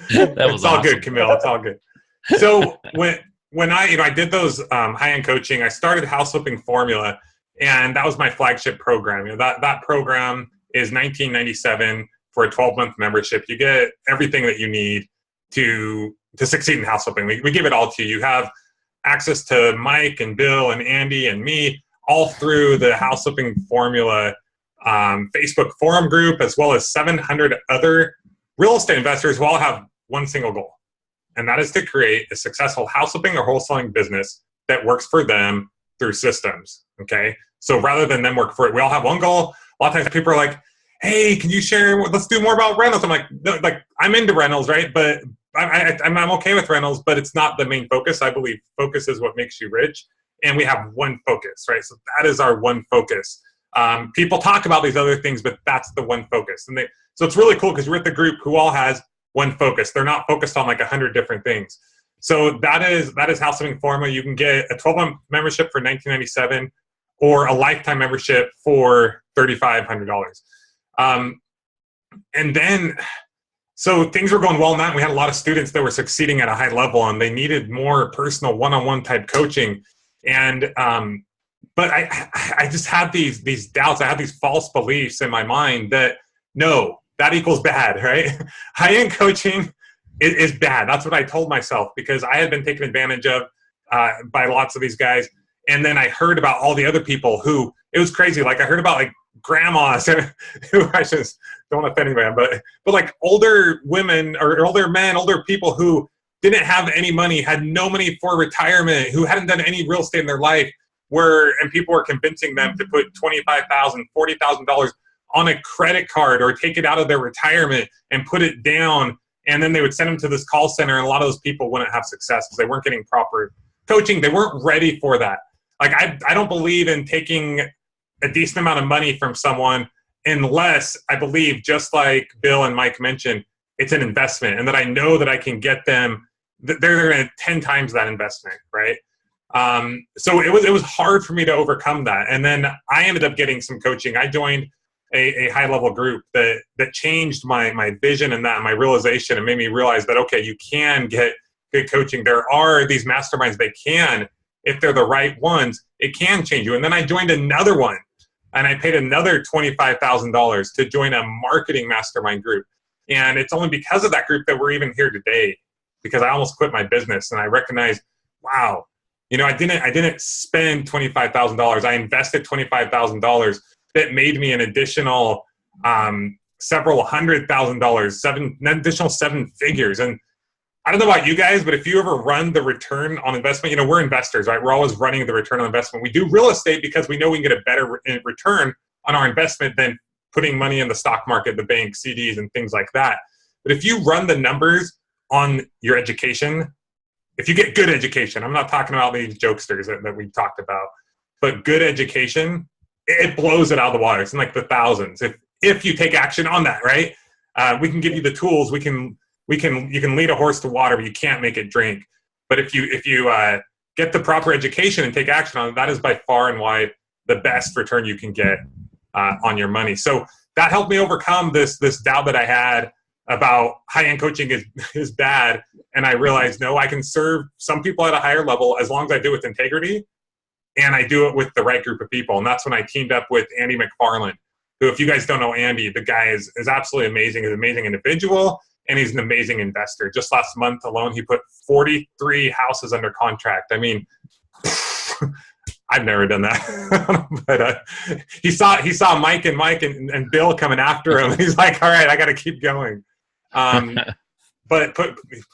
It's all good, Camille. It's all good. So when I did those high-end coaching, I started House Flipping Formula, and that was my flagship program. That program is $19.97 for a 12-month membership. You get everything that you need to succeed in house flipping. We give it all to you. You have access to Mike and Bill and Andy and me all through the House Flipping Formula Facebook forum group, as well as 700 other real estate investors who all have one single goal. And that is to create a successful house flipping or wholesaling business that works for them through systems. Okay. So rather than them work for it, we all have one goal. A lot of times people are like, hey, can you share, let's do more about rentals. I'm like, no, I'm into rentals, right? But I'm okay with rentals, but it's not the main focus. I believe focus is what makes you rich. And we have one focus, right? So that is our one focus. People talk about these other things, but that's the one focus. And so it's really cool because we're at the group who all has one focus. They're not focused on like 100 different things. So that is House Flipping Formula. You can get a 12-month membership for $19.97 or a lifetime membership for $3,500. And then, so things were going well in that. We had a lot of students that were succeeding at a high level, and they needed more personal one-on-one type coaching. And, but I just had these doubts. I had these false beliefs in my mind that no, that equals bad, right? High-end coaching is bad. That's what I told myself because I had been taken advantage of by lots of these guys. And then I heard about all the other people who, it was crazy. Like I heard about like grandmas who I just don't offend anybody, but like older women or older men, older people who didn't have any money, had no money for retirement, who hadn't done any real estate in their life, and people were convincing them to put $25,000, $40,000 on a credit card or take it out of their retirement and put it down. And then they would send them to this call center, and a lot of those people wouldn't have success because they weren't getting proper coaching. They weren't ready for that. Like I don't believe in taking a decent amount of money from someone unless I believe, just like Bill and Mike mentioned, it's an investment and that I know that I can get them, they're going to 10 times that investment, right? So it was hard for me to overcome that. And then I ended up getting some coaching. I joined a high-level group that changed my vision and my realization and made me realize that, okay, you can get good coaching. There are these masterminds, they can, if they're the right ones, it can change you. And then I joined another one, and I paid another $25,000 to join a marketing mastermind group. And it's only because of that group that we're even here today, because I almost quit my business. And I recognized, wow, I didn't spend $25,000. I invested $25,000 that made me an additional several $100,000, an additional 7 figures. And I don't know about you guys, but if you ever run the return on investment, we're investors, right? We're always running the return on investment. We do real estate because we know we can get a better return on our investment than putting money in the stock market, the bank, CDs, and things like that. But if you run the numbers on your education, if you get good education, I'm not talking about these jokesters that we talked about, but good education, it blows it out of the water. It's in like the thousands if you take action on that, right? We can give you the tools. You can lead a horse to water, but you can't make it drink. But if you get the proper education and take action on it, that is by far and wide the best return you can get on your money. So that helped me overcome this doubt that I had about high-end coaching is bad. And I realized, no, I can serve some people at a higher level as long as I do it with integrity and I do it with the right group of people. And that's when I teamed up with Andy McFarland, who, if you guys don't know Andy, the guy is absolutely amazing. He's an amazing individual, and he's an amazing investor. Just last month alone, he put 43 houses under contract. I mean, I've never done that. But he saw Mike and Bill coming after him. He's like, all right, I got to keep going. But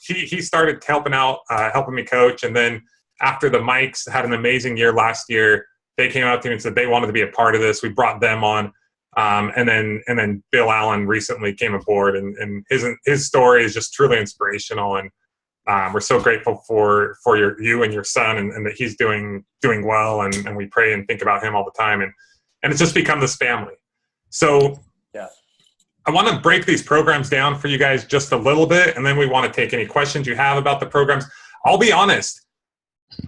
he started helping me coach. And then after the Mikes had an amazing year last year, they came out to me and said they wanted to be a part of this. We brought them on. And then Bill Allen recently came aboard, and his story is just truly inspirational. And we're so grateful for you and your son, and that he's doing well. And we pray and think about him all the time. And it's just become this family. So yeah, I want to break these programs down for you guys just a little bit, and then we want to take any questions you have about the programs. I'll be honest.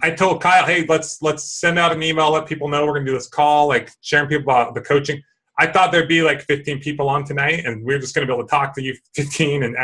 I told Kyle, hey, let's send out an email, let people know we're going to do this call, like sharing people about the coaching. I thought there'd be like 15 people on tonight, and we're just going to be able to talk to you 15. And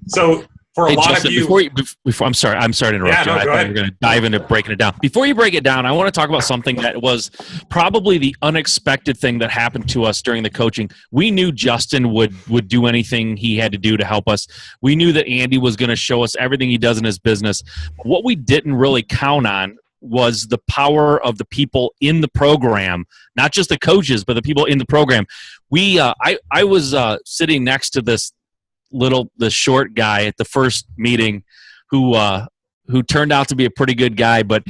so for a lot Justin, of you, before I'm sorry to interrupt you. I thought you were going to dive into breaking it down. Before you break it down, I want to talk about something that was probably the unexpected thing that happened to us during the coaching. We knew Justin would do anything he had to do to help us. We knew that Andy was going to show us everything he does in his business. What we didn't really count on was the power of the people in the program, not just the coaches, but the people in the program. I was sitting next to this short guy at the first meeting who turned out to be a pretty good guy, but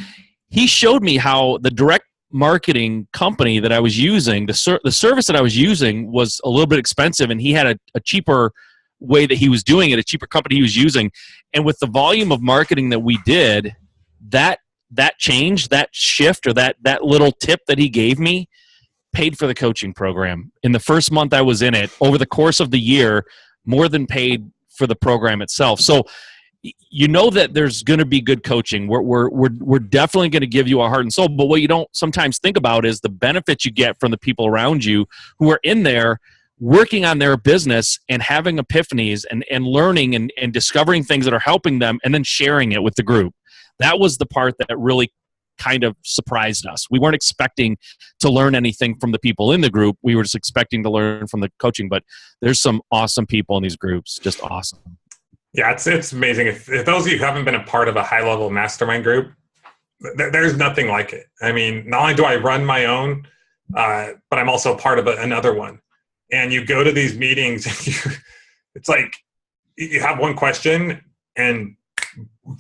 he showed me how the direct marketing company that I was using, the service that I was using was a little bit expensive, and he had a cheaper way that he was doing it, a cheaper company he was using. And with the volume of marketing that we did, that change, that shift, or that little tip that he gave me paid for the coaching program. In the first month I was in it, over the course of the year, more than paid for the program itself. So you know that there's going to be good coaching. We're definitely going to give you our heart and soul. But what you don't sometimes think about is the benefits you get from the people around you who are in there working on their business and having epiphanies and learning and discovering things that are helping them, and then sharing it with the group. That was the part that really kind of surprised us. We weren't expecting to learn anything from the people in the group. We were just expecting to learn from the coaching. But there's some awesome people in these groups, just awesome. Yeah, it's amazing. If those of you who haven't been a part of a high-level mastermind group, there's nothing like it. I mean, not only do I run my own, but I'm also part of another one. And you go to these meetings, it's like you have one question, and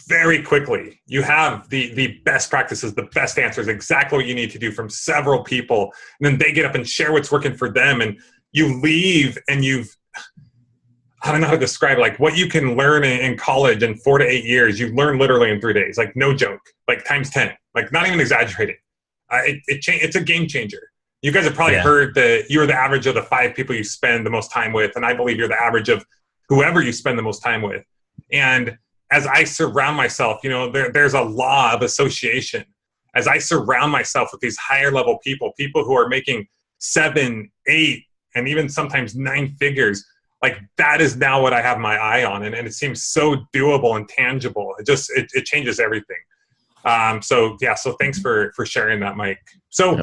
very quickly you have the best practices, the best answers, exactly what you need to do from several people. And then they get up and share what's working for them. And you leave and I don't know how to describe it, like what you can learn in college in 4 to 8 years, you learn literally in 3 days, like no joke, like times 10, like not even exaggerating. It's a game changer. You guys have probably heard that you're the average of the 5 people you spend the most time with. And I believe you're the average of whoever you spend the most time with. And as I surround myself, there's a law of association. As I surround myself with these higher level people who are making 7, 8, and even sometimes 9 figures, like that is now what I have my eye on. And it seems so doable and tangible. It changes everything. So thanks for sharing that, Mike. So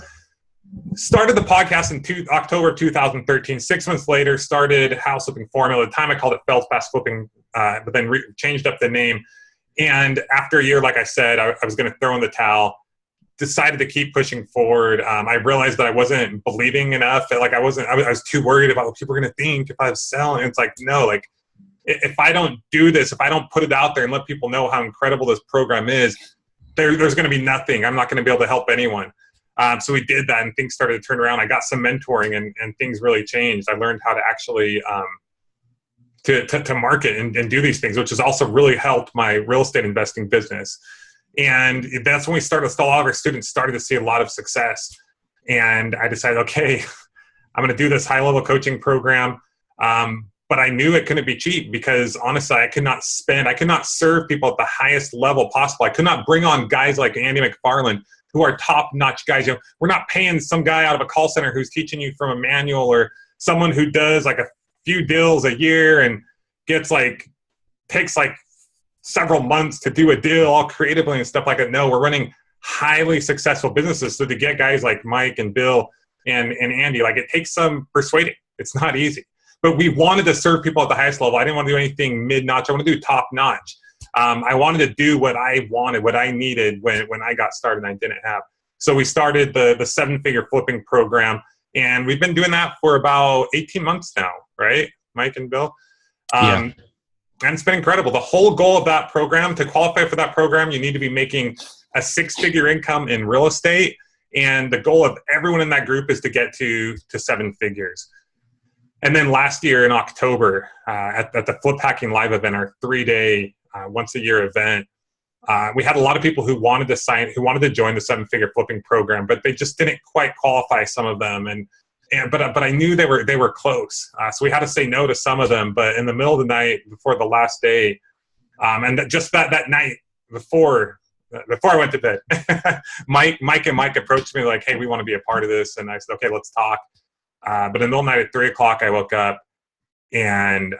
started the podcast in October 2013. 6 months later, started House Flipping Formula. At the time I called it Felt Fast Flipping, but then changed up the name. And after a year, like I said, I was going to throw in the towel, decided to keep pushing forward. I realized that I wasn't believing enough, that I was too worried about what people were going to think if I was selling. It's like, no, like if I don't do this, if I don't put it out there and let people know how incredible this program is, there's going to be nothing. I'm not going to be able to help anyone. So we did that, and things started to turn around. I got some mentoring, and things really changed. I learned how to actually to market and do these things, which has also really helped my real estate investing business. And that's when a lot of our students started to see a lot of success. And I decided, okay, I'm going to do this high-level coaching program. but I knew it couldn't be cheap because honestly, I could not serve people at the highest level possible. I could not bring on guys like Andy McFarland who are top-notch guys. You know, we're not paying some guy out of a call center who's teaching you from a manual, or someone who does like a few deals a year and takes several months to do a deal all creatively and stuff like that. No, we're running highly successful businesses. So to get guys like Mike and Bill and Andy, like, it takes some persuading. It's not easy. But we wanted to serve people at the highest level. I didn't want to do anything mid-notch. I want to do top-notch. I wanted to do what I wanted, what I needed when I got started and I didn't have. So we started the seven-figure flipping program, and we've been doing that for about 18 months now, right, Mike and Bill? And it's been incredible. The whole goal of that program, to qualify for that program, you need to be making a six-figure income in real estate, and the goal of everyone in that group is to get to seven figures. And then last year in October, at the Flip Hacking Live event, our 3-day, once-a-year event, we had a lot of people who wanted to join the seven-figure flipping program, but they just didn't quite qualify, some of them. But I knew they were close, so we had to say no to some of them. But in the middle of the night before the last day, and that night before I went to bed, Mike approached me like, "Hey, we want to be a part of this," and I said, "Okay, let's talk." But in the middle of the night at 3:00, I woke up, and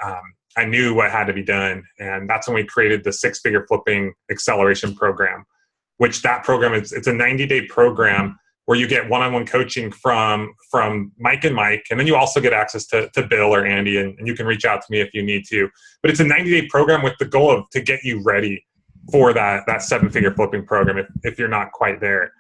I knew what had to be done, and that's when we created the six-figure flipping acceleration program. Which that program it's a 90-day program where you get one-on-one coaching from Mike and Mike, and then you also get access to Bill or Andy, and you can reach out to me if you need to. But it's a 90-day program with the goal to get you ready for that seven-figure flipping program if you're not quite there.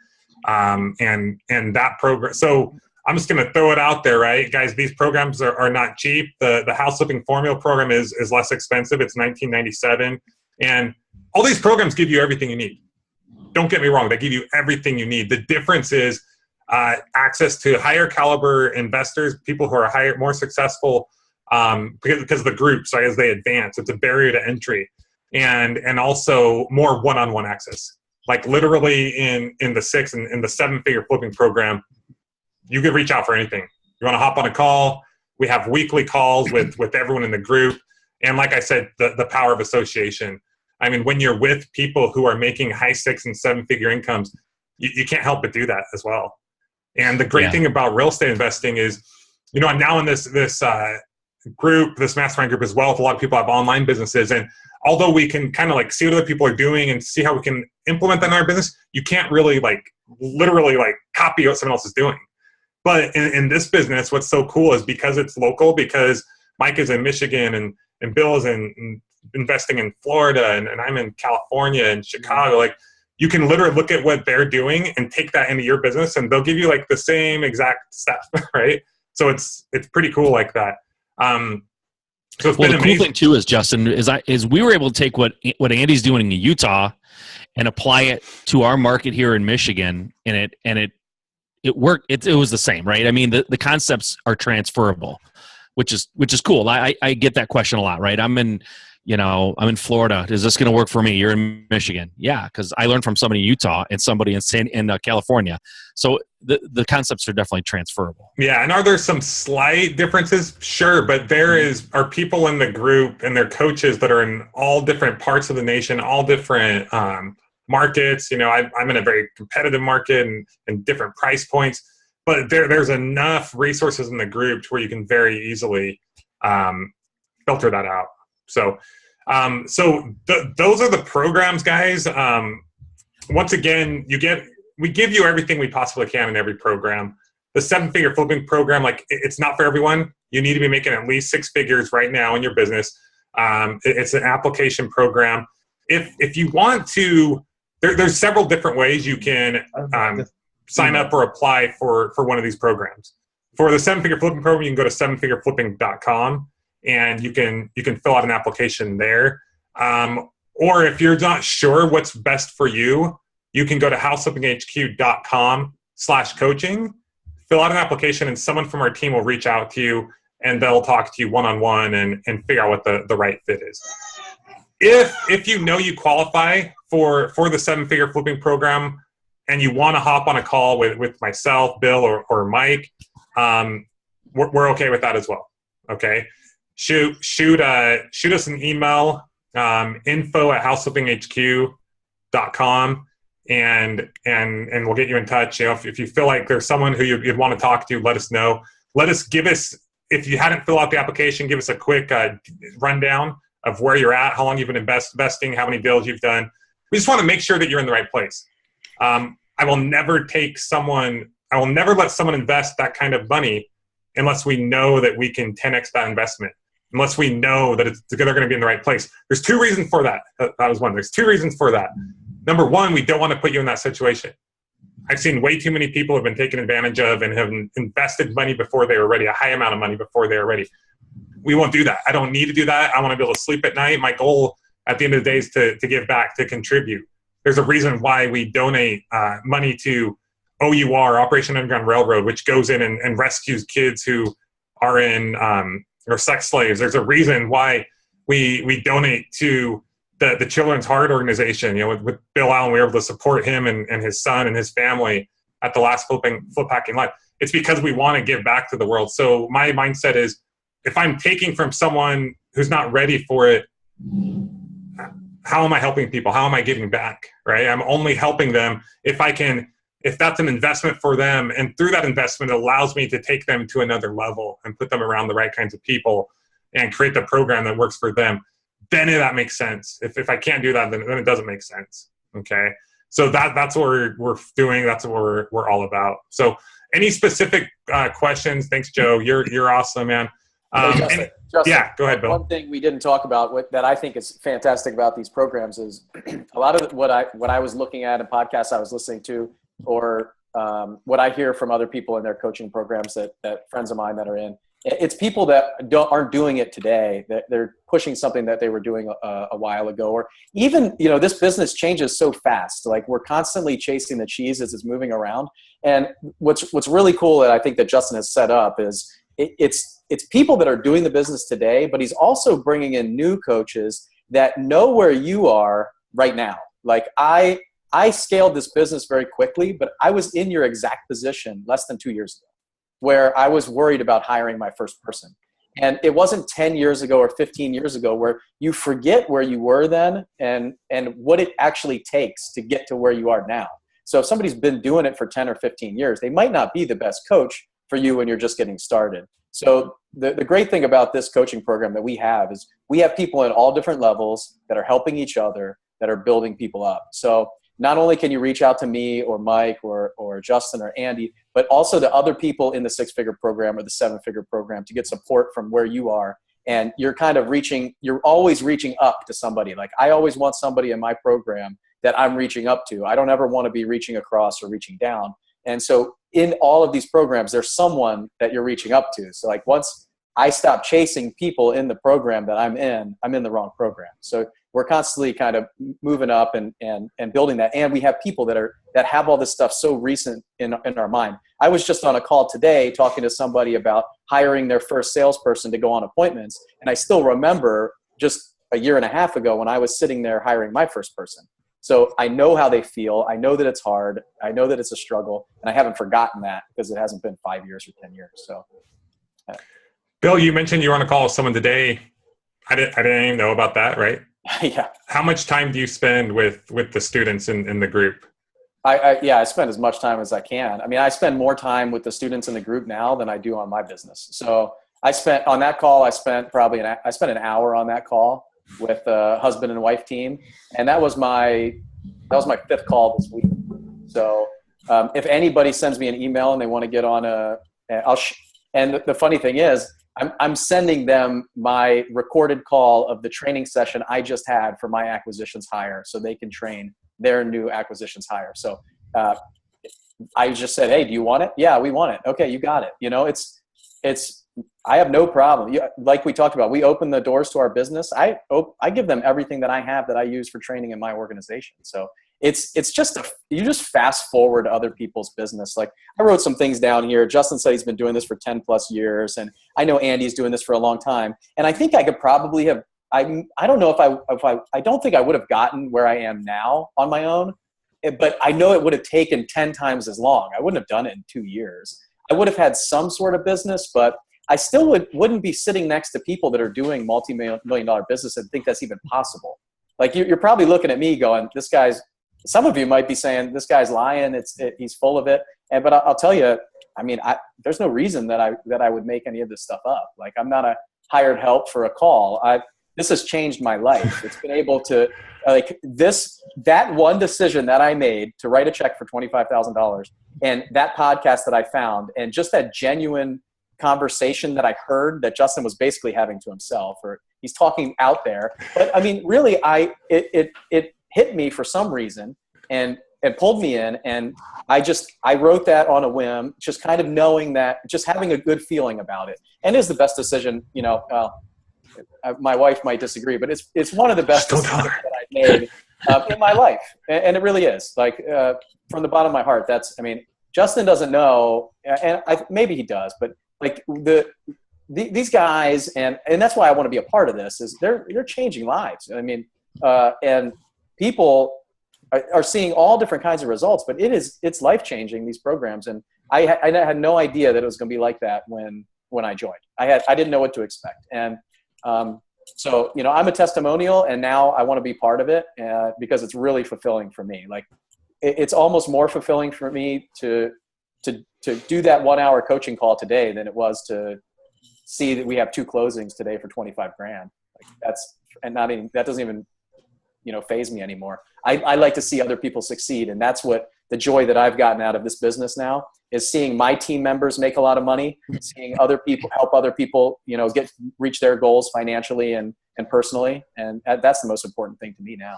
And that program, so I'm just going to throw it out there, right, guys? These programs are not cheap. The House Flipping Formula program is less expensive. It's $19.97, and all these programs give you everything you need. Don't get me wrong; they give you everything you need. The difference is access to higher caliber investors, people who are more successful, because of the groups. So as they advance, it's a barrier to entry, and also more one-on-one access. Like literally in the seven-figure flipping program, you can reach out for anything. You want to hop on a call? We have weekly calls with everyone in the group. And like I said, the power of association. I mean, when you're with people who are making high 6- and 7-figure incomes, you can't help but do that as well. And the great thing about real estate investing is, I'm now in this group, this mastermind group as well, with a lot of people who have online businesses. And although we can kind of like see what other people are doing and see how we can implement that in our business, you can't really literally copy what someone else is doing. But in this business, what's so cool is because it's local, because Mike is in Michigan and Bill is investing in Florida and I'm in California and Chicago, like you can literally look at what they're doing and take that into your business and they'll give you like the same exact stuff, right? So it's pretty cool like that. So it's been amazing. Cool thing too is, Justin, is we were able to take what Andy's doing in Utah and apply it to our market here in Michigan, and it worked. It was the same, right? I mean, the concepts are transferable, which is cool. I get that question a lot, right? I'm in Florida. Is this going to work for me? You're in Michigan. Yeah, because I learned from somebody in Utah and somebody in California. So the concepts are definitely transferable. Yeah, and are there some slight differences? Sure, but there are people in the group and their coaches that are in all different parts of the nation, all different markets. I'm in a very competitive market and different price points, but there's enough resources in the group where you can very easily filter that out. So those are the programs, guys. Once again, we give you everything we possibly can in every program. The seven-figure flipping program, it's not for everyone. You need to be making at least 6 figures right now in your business. It's an application program. If you want to, there's several different ways you can sign up or apply for one of these programs. For the seven-figure flipping program, you can go to sevenfigureflipping.com. and you can fill out an application there. Or if you're not sure what's best for you, you can go to houseflippinghq.com/coaching, fill out an application, and someone from our team will reach out to you and they'll talk to you one-on-one and figure out what the right fit is. If you qualify for the seven-figure flipping program and you want to hop on a call with myself, Bill, or Mike, we're okay with that as well. Okay. shoot us an email, info@houseflippinghq.com, and we'll get you in touch. If you feel like there's someone who you'd want to talk to, let us know. Give us, if you hadn't filled out the application, give us a quick rundown of where you're at, how long you've been investing, how many deals you've done. We just want to make sure that you're in the right place. I will never let someone invest that kind of money unless we know that we can 10x that investment, unless we know that they're going to be in the right place. There's two reasons for that. That was one. There's two reasons for that. Number one, we don't want to put you in that situation. I've seen way too many people have been taken advantage of and have invested money before they were ready, a high amount of money before they were ready. We won't do that. I don't need to do that. I want to be able to sleep at night. My goal at the end of the day is to give back, to contribute. There's a reason why we donate money to OUR, Operation Underground Railroad, which goes in and rescues kids who are in or sex slaves. There's a reason why we donate to the Children's Heart Organization. With Bill Allen, we were able to support him and his son and his family at the last Flip Hacking Live. It's because we want to give back to the world. So my mindset is, if I'm taking from someone who's not ready for it, how am I helping people? How am I giving back, right? I'm only helping them if that's an investment for them. And through that investment, it allows me to take them to another level and put them around the right kinds of people and create the program that works for them. Then that makes sense. If I can't do that, then it doesn't make sense. Okay. So that's what we're doing. That's what we're all about. So any specific questions? Thanks, Joe. You're awesome, man. Justin, yeah, go ahead, Bill. One thing we didn't talk about that I think is fantastic about these programs is a lot of what I was looking at in podcasts I was listening to, or what I hear from other people in their coaching programs that friends of mine that are in. It's people that aren't doing it today. That they're pushing something that they were doing a while ago, or even this business changes so fast. Like, we're constantly chasing the cheese as it's moving around. And what's really cool that I think that Justin has set up is it's people that are doing the business today, but he's also bringing in new coaches that know where you are right now. Like, I scaled this business very quickly, but I was in your exact position less than 2 years ago, where I was worried about hiring my first person. And it wasn't 10 years ago or 15 years ago, where you forget where you were then and what it actually takes to get to where you are now. So if somebody's been doing it for 10 or 15 years, they might not be the best coach for you when you're just getting started. So the great thing about this coaching program that we have is we have people at all different levels that are helping each other, that are building people up. So not only can you reach out to me or Mike or Justin or Andy, but also to other people in the 6-figure program or the 7-figure program to get support from where you are. And you're you're always reaching up to somebody. Like, I always want somebody in my program that I'm reaching up to. I don't ever want to be reaching across or reaching down. And so in all of these programs, there's someone that you're reaching up to. So like, once I stop chasing people in the program that I'm in the wrong program. So we're constantly kind of moving up and building that. And we have people that have all this stuff so recent in our mind. I was just on a call today talking to somebody about hiring their first salesperson to go on appointments. And I still remember just a year and a half ago when I was sitting there hiring my first person. So I know how they feel. I know that it's hard. I know that it's a struggle. And I haven't forgotten that because it hasn't been 5 years or 10 years. So, Bill, you mentioned you were on a call with someone today. I didn't even know about that, right? Yeah. How much time do you spend with the students in the group? I spend as much time as I can. I mean, I spend more time with the students in the group now than I do on my business. So I spent an hour on that call with a husband and wife team. And that was my 5th call this week. So if anybody sends me an email and they want to get on and the funny thing is, I'm sending them my recorded call of the training session I just had for my acquisitions hire, so they can train their new acquisitions hire. So I just said, hey, do you want it? Yeah, we want it. Okay, you got it. I have no problem. Like we talked about, we open the doors to our business. I give them everything that I have that I use for training in my organization. So it's just you just fast forward other people's business. Like, I wrote some things down here. Justin said he's been doing this for 10 plus years. And I know Andy's doing this for a long time. And I think I could probably have, I don't know I don't think I would have gotten where I am now on my own, but I know it would have taken 10 times as long. I wouldn't have done it in 2 years. I would have had some sort of business, but I still wouldn't be sitting next to people that are doing multi-million dollar business and think that's even possible. Like you're probably looking at me going, this guy's, some of you might be saying this guy's lying. He's full of it. But I'll tell you, I mean, there's no reason that I would make any of this stuff up. Like I'm not a hired help for a call. This has changed my life. It's been able to that one decision that I made to write a check for $25,000 and that podcast that I found and just that genuine conversation that I heard that Justin was basically having to himself, or he's talking out there. But I mean, really, it hit me for some reason and it pulled me in, and I wrote that on a whim, just kind of knowing that, just having a good feeling about it. And it is the best decision, you know, my wife might disagree, but it's one of the best decisions that I've made in my life. And it really is, like, from the bottom of my heart. I mean, Justin doesn't know, and maybe he does, but like these guys, and that's why I want to be a part of this, is they're changing lives. I mean, and people are seeing all different kinds of results, but it's life-changing, these programs. And I had no idea that it was going to be like that when I joined. I didn't know what to expect. And so, you know, I'm a testimonial, and now I want to be part of it because it's really fulfilling for me. Like it's almost more fulfilling for me to do that 1 hour coaching call today than it was to see that we have 2 closings today for $25,000. Like that doesn't even, you know, faze me anymore. I like to see other people succeed. And that's what the joy that I've gotten out of this business now is seeing my team members make a lot of money, seeing other people help other people, you know, reach their goals financially and personally. And that's the most important thing to me now.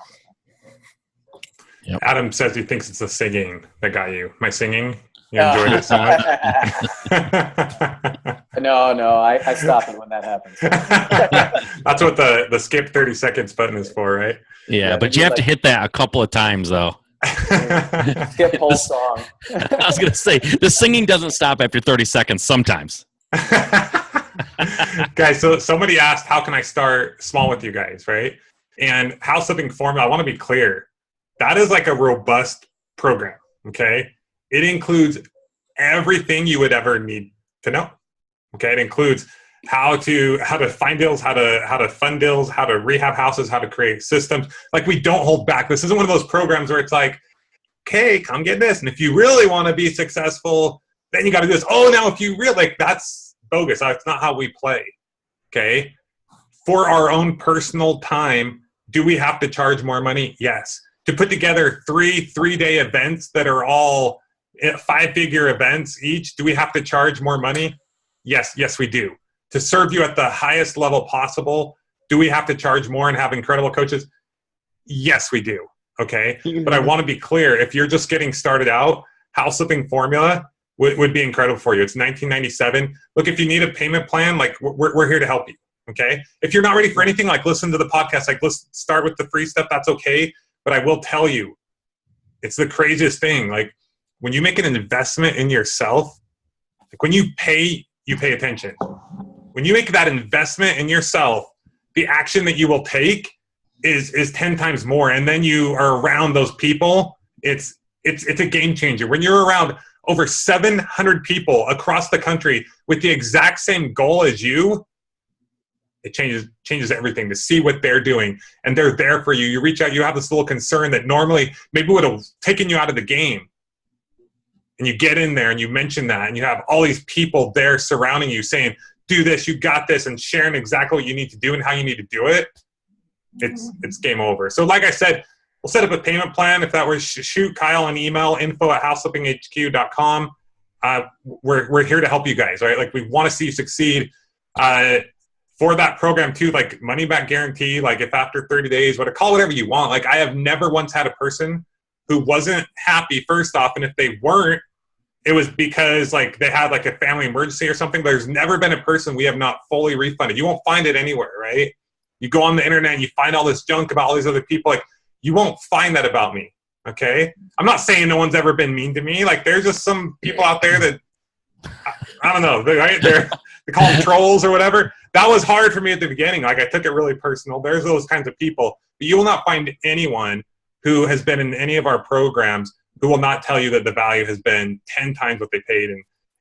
Yep. Adam says he thinks it's the singing that got you. My singing? You enjoyed it so much? No, I stop it when that happens. That's what the skip 30 seconds button is for, right? Yeah, but you have to hit that a couple of times, though. Skip whole song. I was going to say, the singing doesn't stop after 30 seconds sometimes. Guys, so somebody asked, how can I start small with you guys, right? And House Flipping Formula, I want to be clear. That is like a robust program, okay? It includes everything you would ever need to know. Okay, it includes how to find deals, how to fund deals, how to rehab houses, how to create systems. Like, we don't hold back. This isn't one of those programs where it's like, okay, come get this. And if you really want to be successful, then you got to do this. Oh, now if you really, like, that's bogus. That's not how we play. Okay, for our own personal time, do we have to charge more money? Yes. To put together 3-day events that are all 5-figure events each, do we have to charge more money? Yes, we do. To serve you at the highest level possible, do we have to charge more and have incredible coaches? Yes, we do. Okay. But I want to be clear. If you're just getting started out, House Flipping Formula would be incredible for you. It's $19.97. Look, if you need a payment plan, like we're here to help you. Okay. If you're not ready for anything, like listen to the podcast, like let's start with the free stuff. That's okay. But I will tell you, it's the craziest thing. Like when you make an investment in yourself, like when you pay attention. When you make that investment in yourself, the action that you will take is 10 times more. And then you are around those people. It's a game changer. When you're around over 700 people across the country with the exact same goal as you, it changes everything to see what they're doing. And they're there for you. You reach out, you have this little concern that normally maybe would have taken you out of the game. And you get in there and you mention that, and you have all these people there surrounding you saying, do this, you got this, and sharing exactly what you need to do and how you need to do it. It's game over. So like I said, we'll set up a payment plan. If that were shoot Kyle an email, info@houseflippinghq.com. We're here to help you guys, right? Like we want to see you succeed. For that program too, like money back guarantee, like if after 30 days, call whatever you want. Like I have never once had a person who wasn't happy first off. And if they weren't, it was because like they had like a family emergency or something. There's never been a person we have not fully refunded. You won't find it anywhere, right? You go on the internet and you find all this junk about all these other people. Like you won't find that about me. Okay. I'm not saying no one's ever been mean to me. Like there's just some people out there that I don't know, right? They call them trolls or whatever. That was hard for me at the beginning. Like I took it really personal. There's those kinds of people, but you will not find anyone who has been in any of our programs who will not tell you that the value has been 10 times what they paid.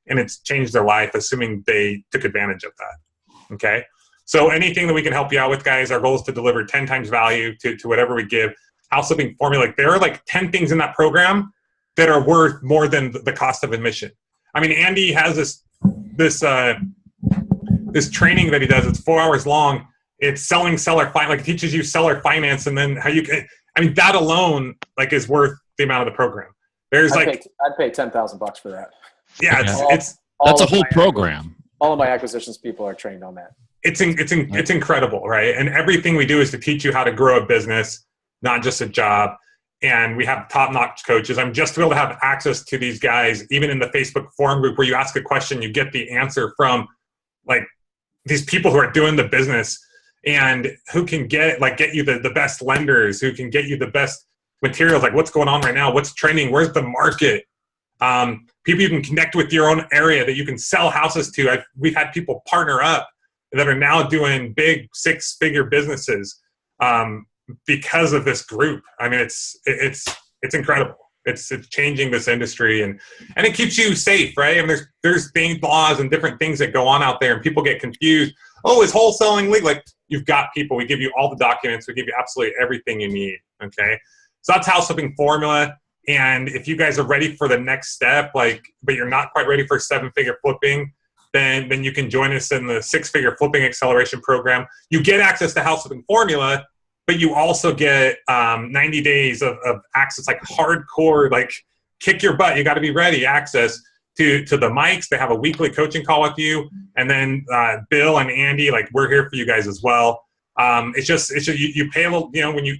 and it's changed their life, assuming they took advantage of that. Okay. So anything that we can help you out with, guys, our goal is to deliver 10 times value to whatever we give. House flipping formula, like there are like 10 things in that program that are worth more than the cost of admission. I mean, Andy has this training that he does. It's 4 hours long. It's selling seller finance, like it teaches you seller finance, and then how you can. I mean, that alone like is worth the amount of the program. There's I'd pay $10,000 for that. Yeah, it's that's a whole program. All of my acquisitions people are trained on that. It's incredible, right? And everything we do is to teach you how to grow a business, not just a job. And we have top-notch coaches. I'm just able to have access to these guys, even in the Facebook forum group where you ask a question, you get the answer from like these people who are doing the business and who can get you the best lenders, who can get you the best materials, like what's going on right now, what's trending, where's the market. People you can connect with your own area that you can sell houses to. We've had people partner up that are now doing big 6-figure businesses because of this group. I mean, it's incredible. It's changing this industry and it keeps you safe, right? I mean, there's laws and different things that go on out there, and people get confused. Oh, is wholesaling legal? Like, you've got people. We give you all the documents. We give you absolutely everything you need. Okay, so that's house flipping formula. And if you guys are ready for the next step, but you're not quite ready for 7-figure flipping, then you can join us in the 6-figure flipping acceleration program. You get access to house flipping formula, but you also get 90 days of access, like hardcore, like kick your butt. You got to be ready. Access to the mics. They have a weekly coaching call with you, and then Bill and Andy, like we're here for you guys as well. It's just you pay a little, when you.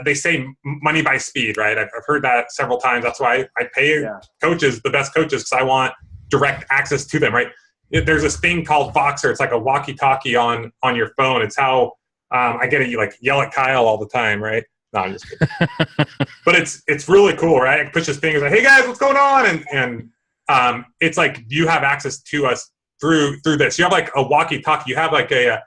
They say money by speed, right? I've heard that several times. That's why I pay coaches, the best coaches, because I want direct access to them, right? There's this thing called Voxer. It's like a walkie-talkie on your phone. It's how I get it. You like yell at Kyle all the time, right? No, I'm just kidding. But it's really cool, right? I can push this thing. It's like, hey guys, what's going on? And it's like you have access to us through this. You have like a walkie-talkie. You have like a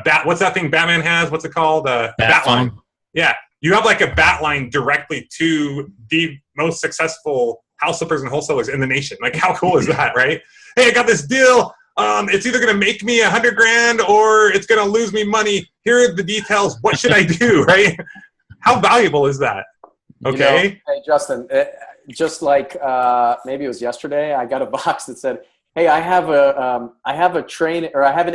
bat. What's that thing Batman has? What's it called? Bat line. Yeah, you have like a bat line directly to the most successful house flippers and wholesalers in the nation. Like, how cool is that, right? Hey, I got this deal. It's either going to make me $100,000 or it's going to lose me money. Here are the details. What should I do, right? How valuable is that? Okay. Hey, Justin, just like maybe it was yesterday, I got a box that said, hey, I have an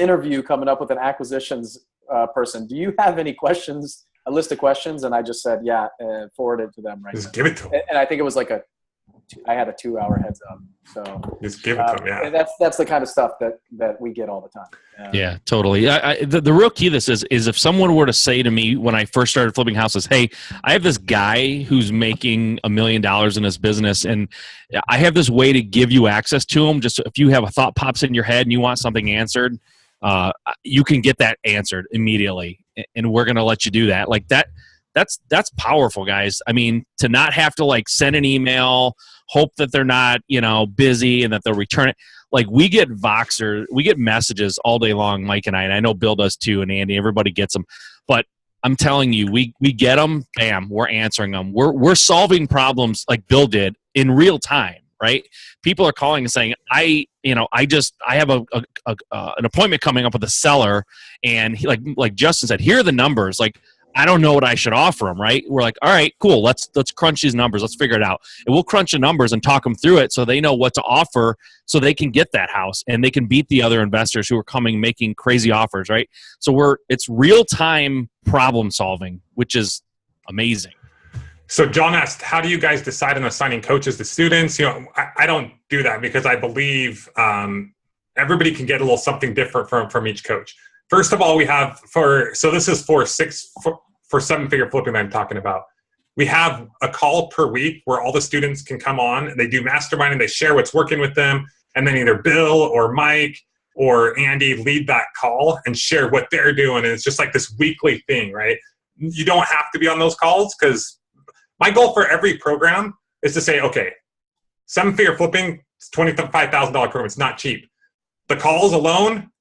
interview coming up with an acquisitions person. Do you have any questions? A list of questions, and I just said, yeah, and forwarded to them just give it to them. And I think it was like I had a 2-hour heads up. So just give it to them, yeah. That's the kind of stuff that we get all the time. Yeah, totally. The real key to this is if someone were to say to me when I first started flipping houses, hey, I have this guy who's making $1 million in his business, and I have this way to give you access to him. Just if you have a thought pops in your head and you want something answered, you can get that answered immediately, and we're going to let you do that. Like that's powerful, guys. I mean, to not have to like send an email, hope that they're not, busy and that they'll return it. Like we get Voxer, we get messages all day long, Mike and I know Bill does too, and Andy, everybody gets them. But I'm telling you, we get them, bam, we're answering them. We're solving problems like Bill did in real time. Right? People are calling and saying, I have an appointment coming up with a seller, and he, like Justin said, here are the numbers. Like, I don't know what I should offer him. Right? We're like, all right, cool. Let's crunch these numbers. Let's figure it out. And we'll crunch the numbers and talk them through it so they know what to offer, so they can get that house and they can beat the other investors who are coming making crazy offers. Right? So it's real time problem solving, which is amazing. So John asked, how do you guys decide on assigning coaches to students? I don't do that because I believe everybody can get a little something different from each coach. First of all, we have so this is for 7-figure flipping that I'm talking about. We have a call per week where all the students can come on and they do mastermind and they share what's working with them. And then either Bill or Mike or Andy lead that call and share what they're doing. And it's just like this weekly thing, right? You don't have to be on those calls, because my goal for every program is to say, okay, 7-figure flipping, it's $25,000 program. It's not cheap. The calls alone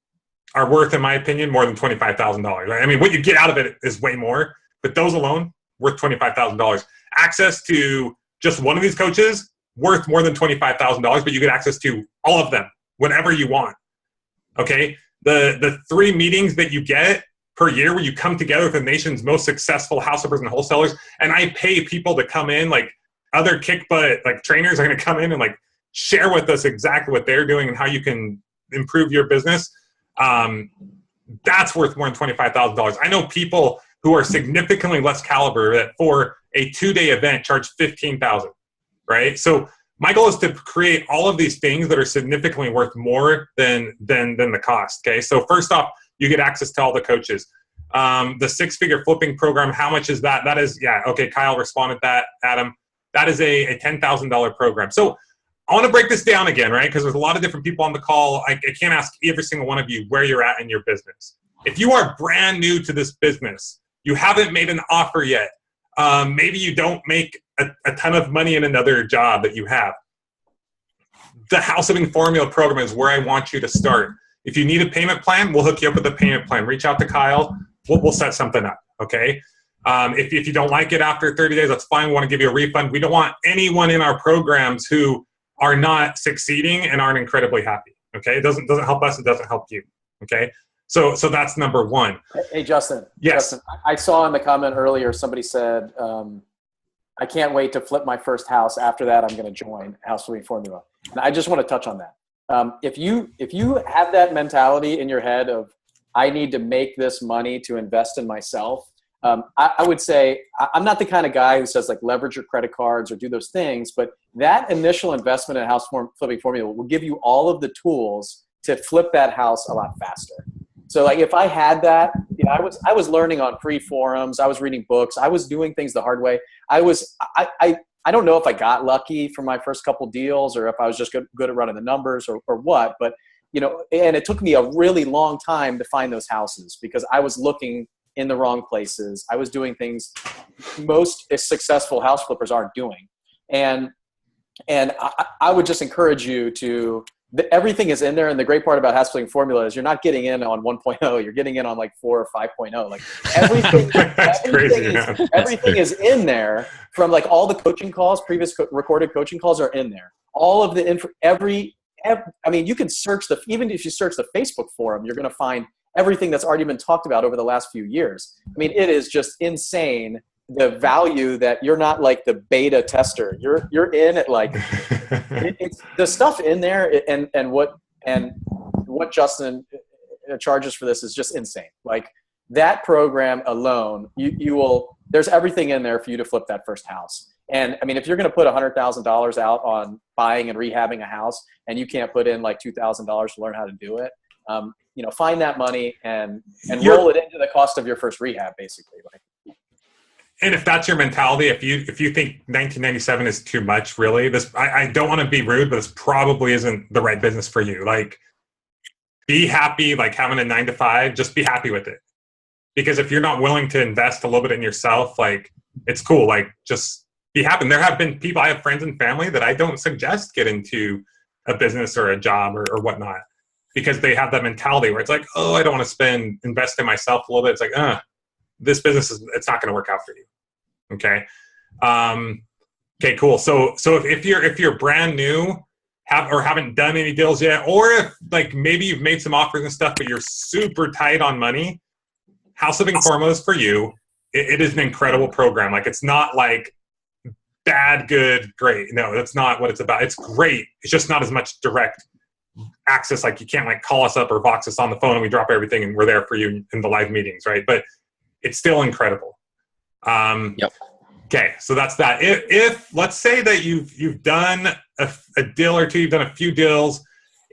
are worth, in my opinion, more than $25,000. Right? I mean, what you get out of it is way more, but those alone worth $25,000. Access to just one of these coaches worth more than $25,000, but you get access to all of them whenever you want. Okay. The 3 meetings that you get per year where you come together with the nation's most successful house flippers and wholesalers, and I pay people to come in, like other kick butt like trainers are going to come in and like share with us exactly what they're doing and how you can improve your business. That's worth more than $25,000. I know people who are significantly less caliber that for a 2-day event charge $15,000, right? So my goal is to create all of these things that are significantly worth more than the cost. Okay. So first off, you get access to all the coaches. The 6-figure flipping program, how much is that? That is, yeah. Okay. Kyle responded that, Adam. That is a $10,000 program. So I want to break this down again, right? Because there's a lot of different people on the call. I can't ask every single one of you where you're at in your business. If you are brand new to this business, you haven't made an offer yet. Maybe you don't make a ton of money in another job that you have. The House Flipping Formula program is where I want you to start. If you need a payment plan, we'll hook you up with a payment plan. Reach out to Kyle. We'll set something up, okay? If you don't like it after 30 days, that's fine. We want to give you a refund. We don't want anyone in our programs who are not succeeding and aren't incredibly happy, okay? It doesn't help us. It doesn't help you, okay? So that's number one. Hey, Justin. Yes. Justin, I saw in the comment earlier, somebody said, I can't wait to flip my first house. After that, I'm going to join House Flipping Formula. And I just want to touch on that. If you have that mentality in your head of, I need to make this money to invest in myself, I would say I'm not the kind of guy who says like leverage your credit cards or do those things, but that initial investment in House Flipping Formula will give you all of the tools to flip that house a lot faster. So like if I had that, you know, I was learning on free forums, I was reading books, I was doing things the hard way. I don't know if I got lucky for my first couple deals or if I was just good at running the numbers or what, but you know, and it took me a really long time to find those houses because I was looking in the wrong places. I was doing things most successful house flippers aren't doing. And I would just encourage you to, everything is in there. And the great part about House Flipping Formula is you're not getting in on 1.0, you're getting in on like 4 or 5.0. Like everything is in there from like all the coaching calls, previous recorded coaching calls are in there. All of the I mean, you can search even if you search the Facebook forum, you're going to find everything that's already been talked about over the last few years. I mean, it is just insane the value that you're not like the beta tester. You're in it like it's the stuff in there and what Justin charges for this is just insane. Like that program alone, you will, there's everything in there for you to flip that first house. And I mean, if you're going to put $100,000 out on buying and rehabbing a house and you can't put in like $2,000 to learn how to do it, you know, find that money and roll it into the cost of your first rehab, basically. Like, and if that's your mentality, if you think 1997 is too much, really, I don't want to be rude, but this probably isn't the right business for you. Like, be happy, like having a 9-to-5, just be happy with it. Because if you're not willing to invest a little bit in yourself, like, it's cool. Like, just be happy. And there have been people, I have friends and family that I don't suggest get into a business or a job or whatnot, because they have that mentality where it's like, oh, I don't want to invest in myself a little bit. It's like, this business it's not going to work out for you. Okay. Okay, cool. So if you're brand new, haven't done any deals yet, or if like maybe you've made some offers and stuff, but you're super tight on money, House Flipping Formula is for you. It is an incredible program. Like, it's not like bad, good, great. No, that's not what it's about. It's great. It's just not as much direct access. Like, you can't like call us up or box us on the phone and we drop everything and we're there for you in the live meetings, right? But it's still incredible. Yep. Okay, so that's that. If let's say that you've done a deal or two, you've done a few deals,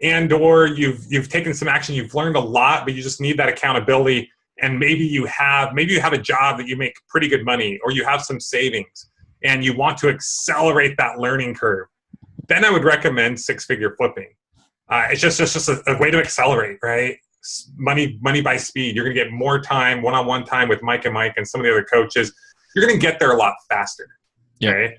and or you've taken some action, you've learned a lot, but you just need that accountability, and maybe you have a job that you make pretty good money, or you have some savings, and you want to accelerate that learning curve, then I would recommend 6-figure flipping. It's just a way to accelerate, right? Money by speed. You're going to get more time, one-on-one time with Mike and some of the other coaches. You're going to get there a lot faster. Okay.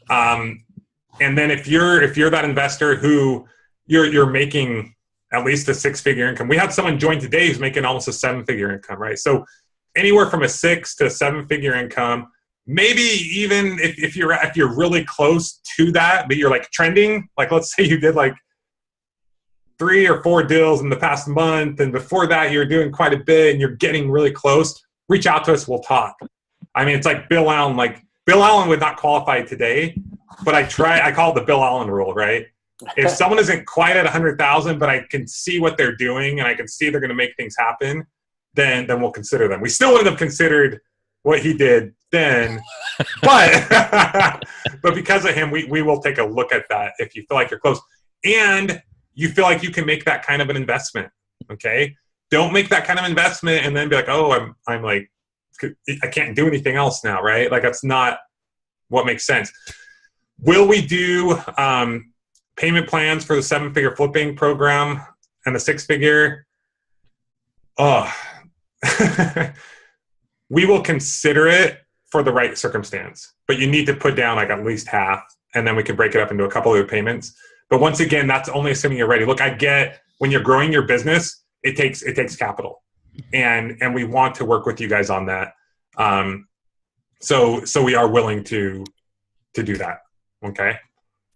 And then if you're that investor who you're making at least a 6-figure income, we had someone join today who's making almost a 7-figure income, right? So anywhere from a 6 to 7-figure income, maybe even if you're really close to that, but you're like trending, like let's say you did like 3 or 4 deals in the past month, and before that you're doing quite a bit and you're getting really close, reach out to us, we'll talk. I mean, it's like Bill Allen. Like Bill Allen would not qualify today, but I call it the Bill Allen rule, right? If someone isn't quite at 100,000, but I can see what they're doing and I can see they're going to make things happen, then we'll consider them. We still wouldn't have considered what he did then, but but because of him, we will take a look at that if you feel like you're close and you feel like you can make that kind of an investment. Okay, don't make that kind of investment and then be like, oh, I'm like, I can't do anything else now, right? Like that's not what makes sense. Will we do payment plans for the 7-figure flipping program and the 6-figure? Oh, we will consider it for the right circumstance, but you need to put down like at least half, and then we can break it up into a couple of payments. But once again, that's only assuming you're ready. Look, I get when you're growing your business, it takes capital, and we want to work with you guys on that. So we are willing to do that. Okay.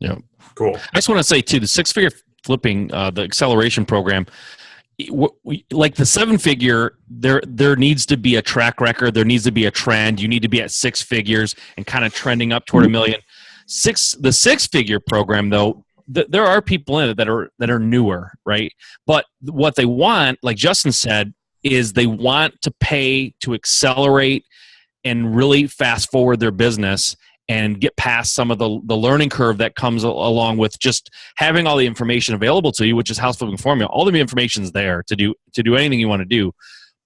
Yeah. Cool. I just want to say too, the 6-figure flipping, the acceleration program, like the 7-figure, there needs to be a track record. There needs to be a trend. You need to be at 6 figures and kind of trending up toward $1 million. The 6-figure program though, there are people in it that are newer, right? But what they want, like Justin said, is they want to pay to accelerate and really fast forward their business and get past some of the learning curve that comes along with just having all the information available to you, which is House Flipping Formula. All the information is there to do anything you want to do.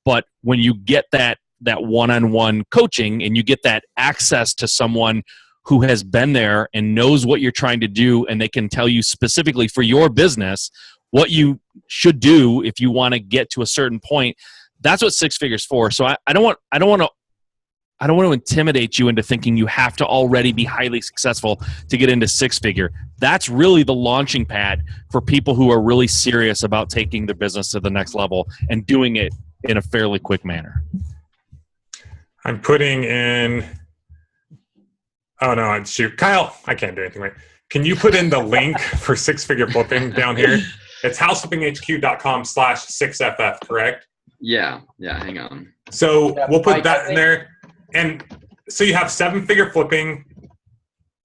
But when you get that one-on-one coaching and you get that access to someone who has been there and knows what you're trying to do, and they can tell you specifically for your business what you should do if you want to get to a certain point, that's what 6 figures for. So I don't want to intimidate you into thinking you have to already be highly successful to get into 6-figure. That's really the launching pad for people who are really serious about taking their business to the next level and doing it in a fairly quick manner. I'm putting in. Oh no, shoot, Kyle, I can't do anything right. Can you put in the link for 6-figure flipping down here? It's houseflippinghq.com/6ff, correct? Yeah. Hang on. So we'll put that in there. And so you have 7-figure flipping,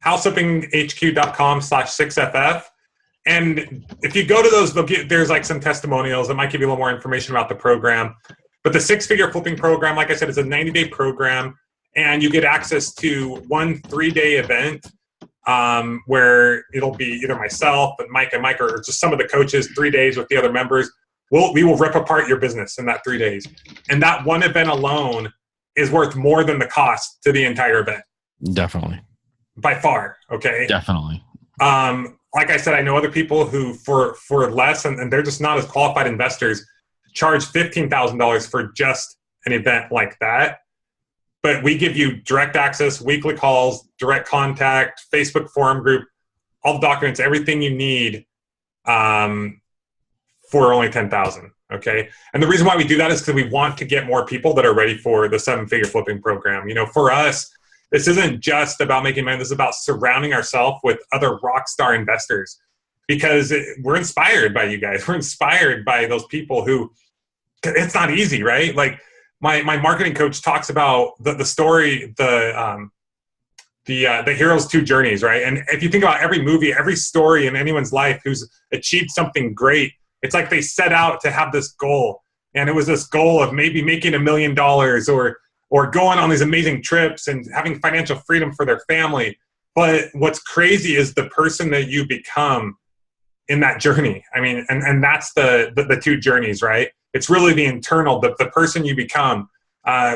houseflippinghq.com/6ff. And if you go to those, there's like some testimonials that might give you a little more information about the program. But the 6-figure flipping program, like I said, is a 90-day program. And you get access to one 3-day event where it'll be either myself and Mike or just some of the coaches, 3 days with the other members. We will rip apart your business in that 3 days. And that one event alone is worth more than the cost to the entire event. Definitely. By far, okay? Definitely. Like I said, I know other people who for less, and they're just not as qualified investors, charge $15,000 for just an event like that. But we give you direct access, weekly calls, direct contact, Facebook forum group, all the documents, everything you need for only $10,000. Okay. And the reason why we do that is because we want to get more people that are ready for the 7-figure flipping program. You know, for us, this isn't just about making money. This is about surrounding ourselves with other rock star investors, because we're inspired by you guys. We're inspired by those people who, it's not easy, right? Like my marketing coach talks about the story, the hero's 2 journeys, right? And if you think about every movie, every story in anyone's life who's achieved something great, it's like they set out to have this goal. And it was this goal of maybe making $1 million or going on these amazing trips and having financial freedom for their family. But what's crazy is the person that you become in that journey. I mean, and that's the 2 journeys, right? It's really the internal, the person you become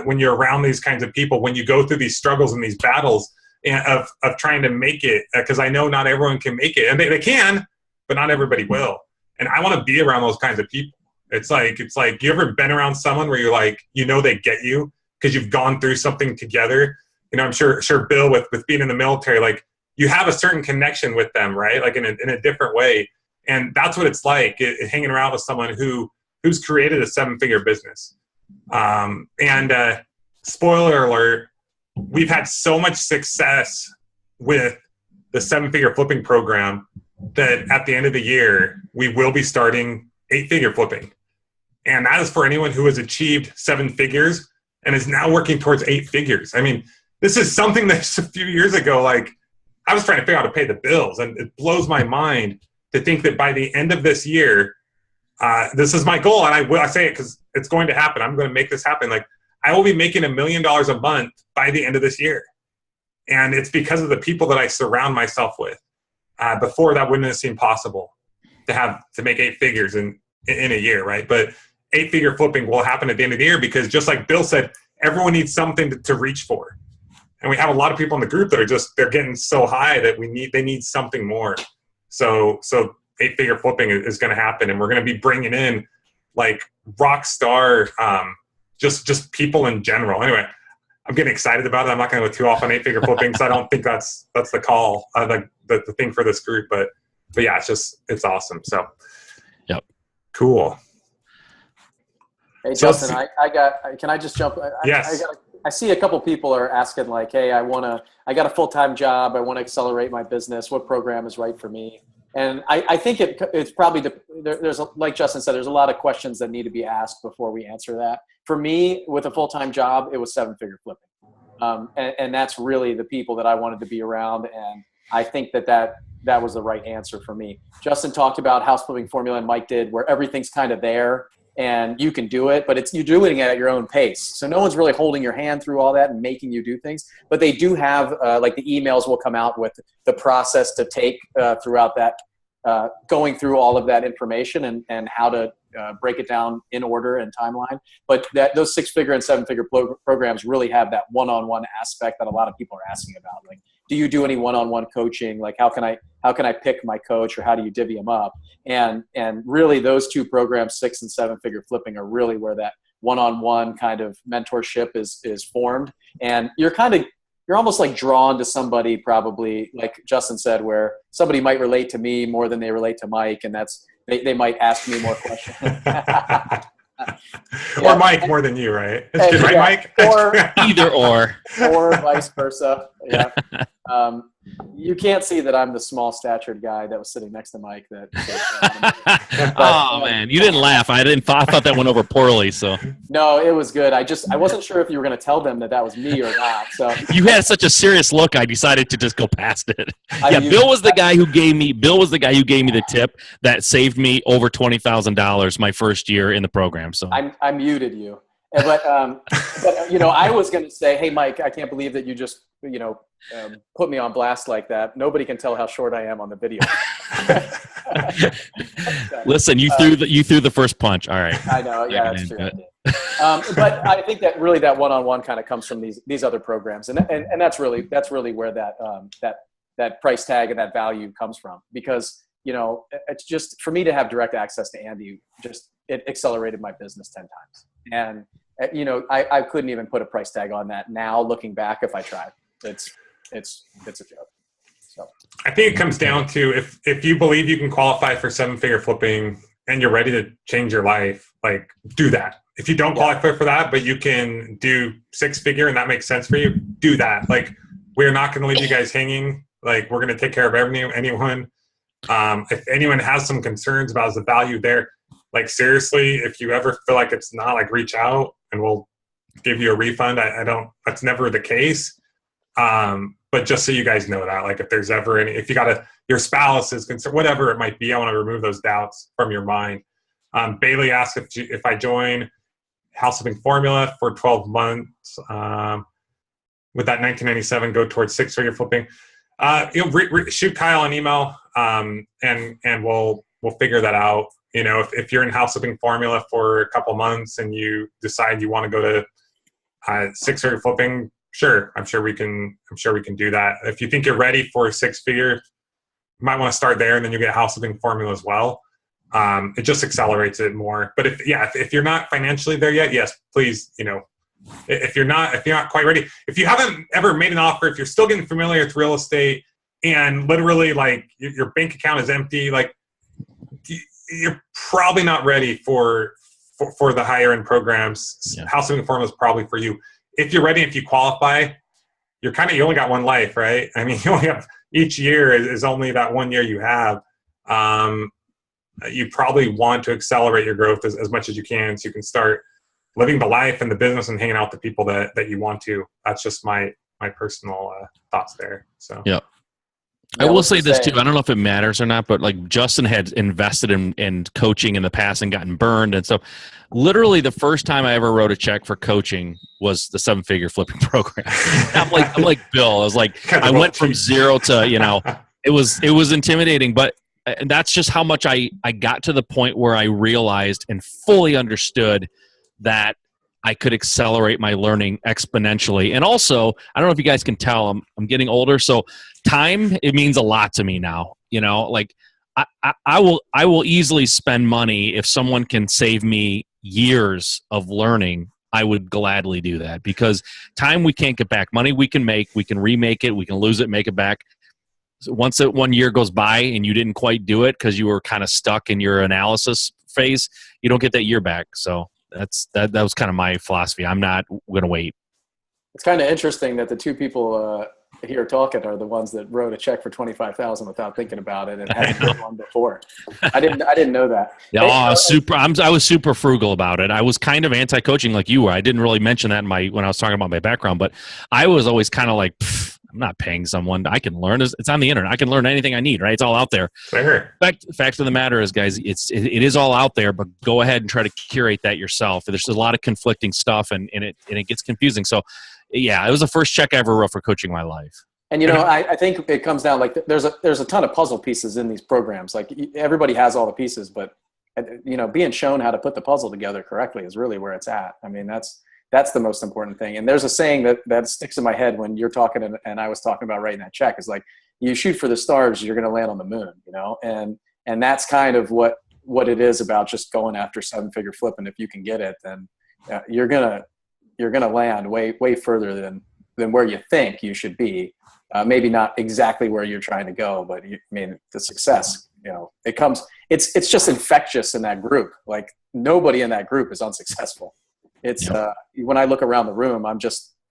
when you're around these kinds of people, when you go through these struggles and these battles of trying to make it, because I know not everyone can make it. And they can, but not everybody will. And I want to be around those kinds of people. It's like you ever been around someone where you're like, you know, they get you because you've gone through something together. You know, I'm sure Bill with being in the military, like you have a certain connection with them, right? Like in a different way. And that's what it's like hanging around with someone who's created a 7-figure business. And spoiler alert, we've had so much success with the 7-figure flipping program that at the end of the year, we will be starting 8-figure flipping. And that is for anyone who has achieved 7 figures and is now working towards 8 figures. I mean, this is something that just a few years ago, like, I was trying to figure out how to pay the bills, and it blows my mind to think that by the end of this year, this is my goal, and I say it because it's going to happen. I'm going to make this happen. Like, I will be making $1 million a month by the end of this year, and it's because of the people that I surround myself with. Before, that wouldn't have seemed possible to make 8 figures in a year, right? But 8-figure flipping will happen at the end of the year because, just like Bill said, everyone needs something to reach for. And we have a lot of people in the group that are they're getting so high that they need something more. So 8-figure flipping is going to happen, and we're going to be bringing in like rock star, just people in general. Anyway, I'm getting excited about it. I'm not going to go too off on 8-figure flipping because I don't think that's the call, the thing for this group. But yeah, it's awesome. So, yep, cool. Hey, Justin, can I just jump? Yes. I see a couple people are asking like, hey, I got a full-time job. I want to accelerate my business. What program is right for me? And I think it's probably, like Justin said, there's a lot of questions that need to be asked before we answer that. For me, with a full-time job, it was 7-figure flipping. And that's really the people that I wanted to be around. And I think that was the right answer for me. Justin talked about house flipping formula, and Mike did, where everything's kind of there. And you can do it, but you're doing it at your own pace. So no one's really holding your hand through all that and making you do things. But they do have, like the emails will come out with the process to take throughout that, going through all of that information and how to break it down in order and timeline. But those 6-figure and 7-figure programs really have that one-on-one aspect that a lot of people are asking about. Like, do you do any one-on-one coaching? Like, how can I pick my coach, or how do you divvy them up? And really, those 2 programs, 6 and 7-figure flipping, are really where that one-on-one kind of mentorship is formed. And you're almost like drawn to somebody, probably like Justin said, where somebody might relate to me more than they relate to Mike, and they might ask me more questions. Or Mike more than you, right? That's good, right, Mike? Or either or vice versa. Yeah. You can't see that I'm the small statured guy that was sitting next to Mike. Oh man, you didn't laugh. I thought that went over poorly. So no, it was good. I wasn't sure if you were going to tell them that was me or not. So you had such a serious look. I decided to just go past it. Bill was the guy who gave me the tip that saved me over $20,000 my first year in the program. So I muted you. But I was going to say, hey, Mike, I can't believe that you just, put me on blast like that. Nobody can tell how short I am on the video. Listen, you threw the first punch. All right. I know. Yeah, that's true. But I think that really that one-on-one kind of comes from these other programs. And that's really where that price tag and that value comes from, because, it's just for me to have direct access to Andy, it accelerated my business 10 times. And, I couldn't even put a price tag on that now, looking back, if I tried. It's a joke. So I think it comes down to if you believe you can qualify for 7-figure flipping and you're ready to change your life, like, do that. If you don't qualify for that, but you can do 6-figure and that makes sense for you, do that. Like, we're not going to leave you guys hanging. Like, we're going to take care of anyone. If anyone has some concerns about the value there, like, seriously, if you ever feel like it's not, like, reach out and we'll give you a refund. That's never the case. But just so you guys know that, like, if there's ever if you your spouse is concerned, whatever it might be, I want to remove those doubts from your mind. Bailey asked if I join House Flipping Formula for 12 months, would that 1997 go towards 6-figure flipping? Shoot Kyle an email, and we'll figure that out. If you're in House Flipping Formula for a couple months and you decide you want to go to 6-figure flipping, sure, I'm sure we can do that. If you think you're ready for 6-figure, you might want to start there, and then you get House Flipping Formula as well. It just accelerates it more. But if you're not financially there yet, yes, please, if you're not quite ready, if you haven't ever made an offer, if you're still getting familiar with real estate and literally, like, your bank account is empty, like, you're probably not ready for the higher end programs. Yeah. House Flipping Formula is probably for you. If you're ready, if you qualify, you only got one life, right? I mean, you only have, each year is only that 1 year you have. You probably want to accelerate your growth as much as you can, so you can start living the life and the business and hanging out with the people that you want to. That's just my personal thoughts there. So yeah. I will say this too. I don't know if it matters or not, but like Justin had invested in coaching in the past and gotten burned. And so literally the first time I ever wrote a check for coaching was the 7-figure flipping program. I'm like Bill. I was like, I went from 0 to, it was intimidating, but that's just how much I got to the point where I realized and fully understood that I could accelerate my learning exponentially. And also, I don't know if you guys can tell, I'm getting older. So time, it means a lot to me now. Like I will easily spend money if someone can save me years of learning. I would gladly do that, because time we can't get back. Money we can make, we can remake it, we can lose it, make it back. So once 1 year goes by and you didn't quite do it because you were kind of stuck in your analysis phase, you don't get that year back. So that was kind of my philosophy. I'm not going to wait. It's kind of interesting that the two people here talking are the ones that wrote a check for $25,000 without thinking about it and hadn't done one before. I didn't know that. Yeah, I was super frugal about it. I was kind of anti-coaching like you were. I didn't really mention that when I was talking about my background, but I was always kind of like, I'm not paying someone. I can learn. It's on the internet. I can learn anything I need, right? It's all out there. Fair. Fact of the matter is, guys, it is all out there, but go ahead and try to curate that yourself. There's a lot of conflicting stuff, and it gets confusing. So, yeah, it was the first check I ever wrote for coaching my life. And, I think it comes down, like, there's a ton of puzzle pieces in these programs. Like, everybody has all the pieces, but, being shown how to put the puzzle together correctly is really where it's at. I mean, that's the most important thing. And there's a saying that sticks in my head when you're talking and I was talking about writing that check, is like, you shoot for the stars, you're going to land on the moon, and that's kind of what it is about just going after 7-figure flipping. If you can get it, then you're going to land way further than where you think you should be. Maybe not exactly where you're trying to go, but the success, it's just infectious in that group. Like, nobody in that group is unsuccessful. It's when I look around the room,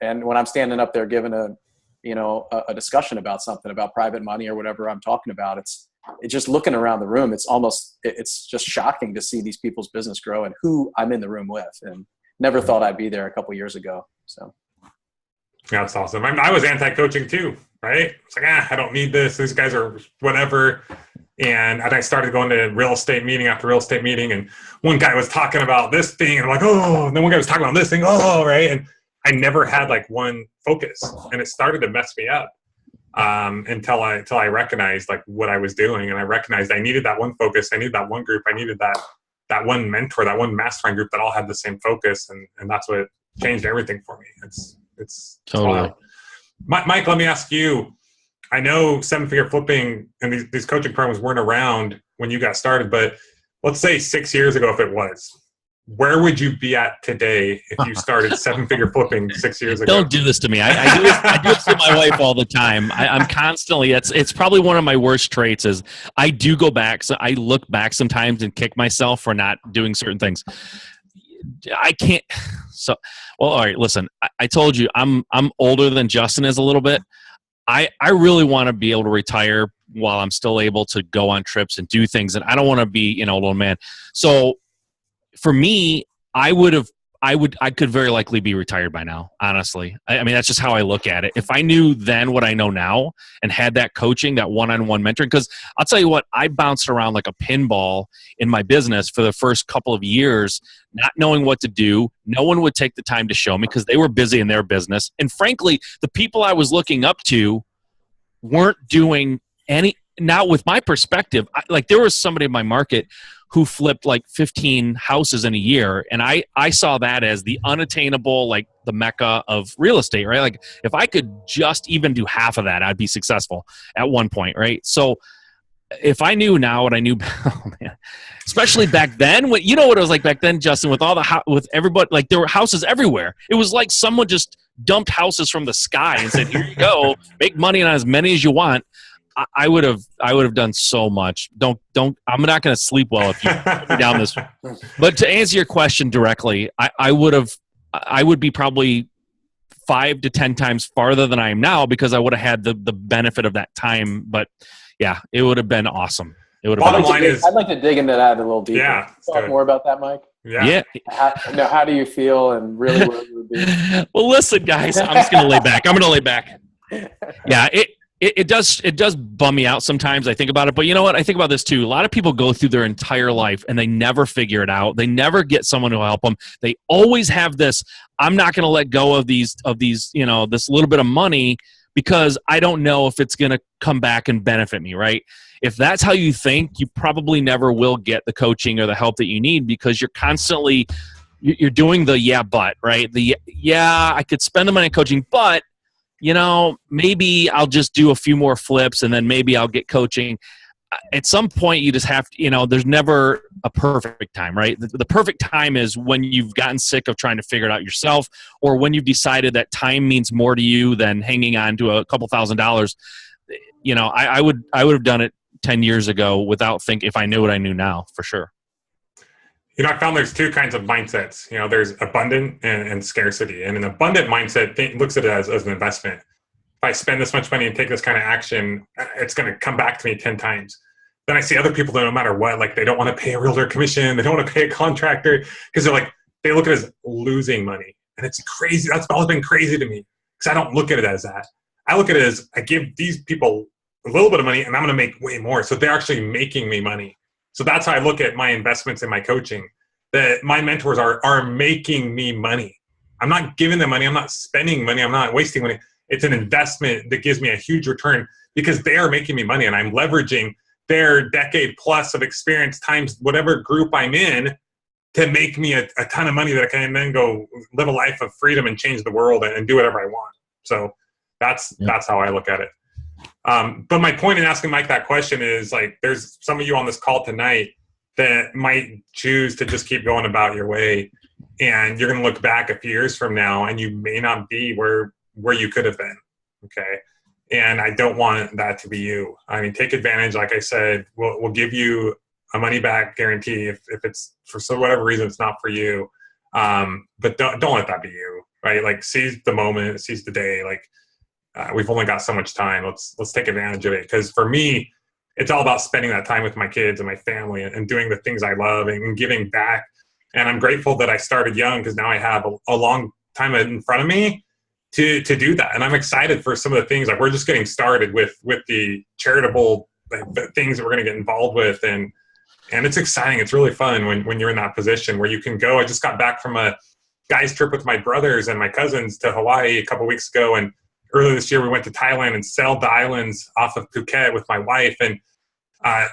and when I'm standing up there giving a discussion about something about private money or whatever I'm talking about, it's just looking around the room. It's just shocking to see these people's business grow and who I'm in the room with, and never thought I'd be there a couple years ago. So. Yeah, that's awesome. I was anti-coaching too, right? It's like, I don't need this. These guys are whatever. And I started going to real estate meeting after real estate meeting, and one guy was talking about this thing, and I'm like, oh, and then one guy was talking about this thing, oh, right? And I never had like one focus, and it started to mess me up until I recognized like what I was doing, and I recognized I needed that one focus, I needed that one group, I needed that one mentor, that one mastermind group that all had the same focus, and that's what changed everything for me. It's totally wild. Mike, let me ask you. I know 7-figure flipping and these coaching programs weren't around when you got started, but let's say 6 years ago, if it was, where would you be at today if you started 7-figure flipping 6 years ago? Don't do this to me. I do it to my wife all the time. I'm constantly, it's probably one of my worst traits is I do go back. So I look back sometimes and kick myself for not doing certain things. I can't. So, well, all right, listen, I told you I'm older than Justin is a little bit. I really want to be able to retire while I'm still able to go on trips and do things. And I don't want to be, an old man. So for me, I could very likely be retired by now, honestly. I mean, that's just how I look at it. If I knew then what I know now and had that coaching, that one-on-one mentoring, because I'll tell you what, I bounced around like a pinball in my business for the first couple of years, not knowing what to do. No one would take the time to show me because they were busy in their business. And frankly, the people I was looking up to weren't doing any, now with my perspective, like there was somebody in my market who flipped like 15 houses in a year. And I saw that as the unattainable, like the mecca of real estate, right? Like if I could just even do half of that, I'd be successful at one point, right? So if I knew now what I knew, oh man, especially back then, what it was like back then, Justin, with all with everybody, like there were houses everywhere. It was like someone just dumped houses from the sky and said, here you go, make money on as many as you want. I would have done so much. Don't. I'm not going to sleep well if you put me down this. But to answer your question directly, I would be probably 5 to 10 times farther than I am now because I would have had the benefit of that time. But yeah, it would have been awesome. It would have Bottom been line is, I'd like to dig into that a little deeper. Yeah, Talk more about that, Mike. yeah. How do you feel, and really where you would be? Well, listen, guys, I'm just going to lay back. I'm going to lay back. Yeah, it does bum me out sometimes. I think about it, but you know what? I think about this too. A lot of people go through their entire life and they never figure it out. They never get someone who will help them. They always have this, I'm not going to let go of these, this little bit of money because I don't know if it's going to come back and benefit me, right? If that's how you think, you probably never will get the coaching or the help that you need because you're constantly, you're doing the yeah, but, right? I could spend the money on coaching, but, maybe I'll just do a few more flips and then maybe I'll get coaching. At some point, you just have to, there's never a perfect time, right? The perfect time is when you've gotten sick of trying to figure it out yourself or when you've decided that time means more to you than hanging on to a couple $1,000s. I would have done it 10 years ago without thinking if I knew what I knew now, for sure. I found there's two kinds of mindsets. There's abundant and scarcity. And an abundant mindset looks at it as an investment. If I spend this much money and take this kind of action, it's going to come back to me 10 times. Then I see other people that no matter what, like they don't want to pay a realtor commission. They don't want to pay a contractor because they look at it as losing money. And it's crazy. That's always been crazy to me because I don't look at it as that. I look at it as I give these people a little bit of money and I'm going to make way more. So they're actually making me money. So that's how I look at my investments in my coaching, that my mentors are making me money. I'm not giving them money. I'm not spending money. I'm not wasting money. It's an investment that gives me a huge return because they are making me money and I'm leveraging their decade plus of experience times whatever group I'm in to make me a ton of money that I can then go live a life of freedom and change the world and do whatever I want. So that's how I look at it. But my point in asking Mike that question is there's some of you on this call tonight that might choose to just keep going about your way. And you're going to look back a few years from now and you may not be where you could have been. Okay. And I don't want that to be you. I mean, take advantage. Like I said, we'll give you a money back guarantee if it's for whatever reason, it's not for you. But don't let that be you, right? Seize the moment, seize the day. We've only got so much time. Let's take advantage of it. Because for me, it's all about spending that time with my kids and my family and doing the things I love and giving back. And I'm grateful that I started young because now I have a long time in front of me to do that. And I'm excited for some of the things. We're just getting started with the charitable things that we're going to get involved with. And it's exciting. It's really fun when you're in that position where you can go. I just got back from a guy's trip with my brothers and my cousins to Hawaii a couple weeks ago. And earlier this year, we went to Thailand and sailed the islands off of Phuket with my wife. And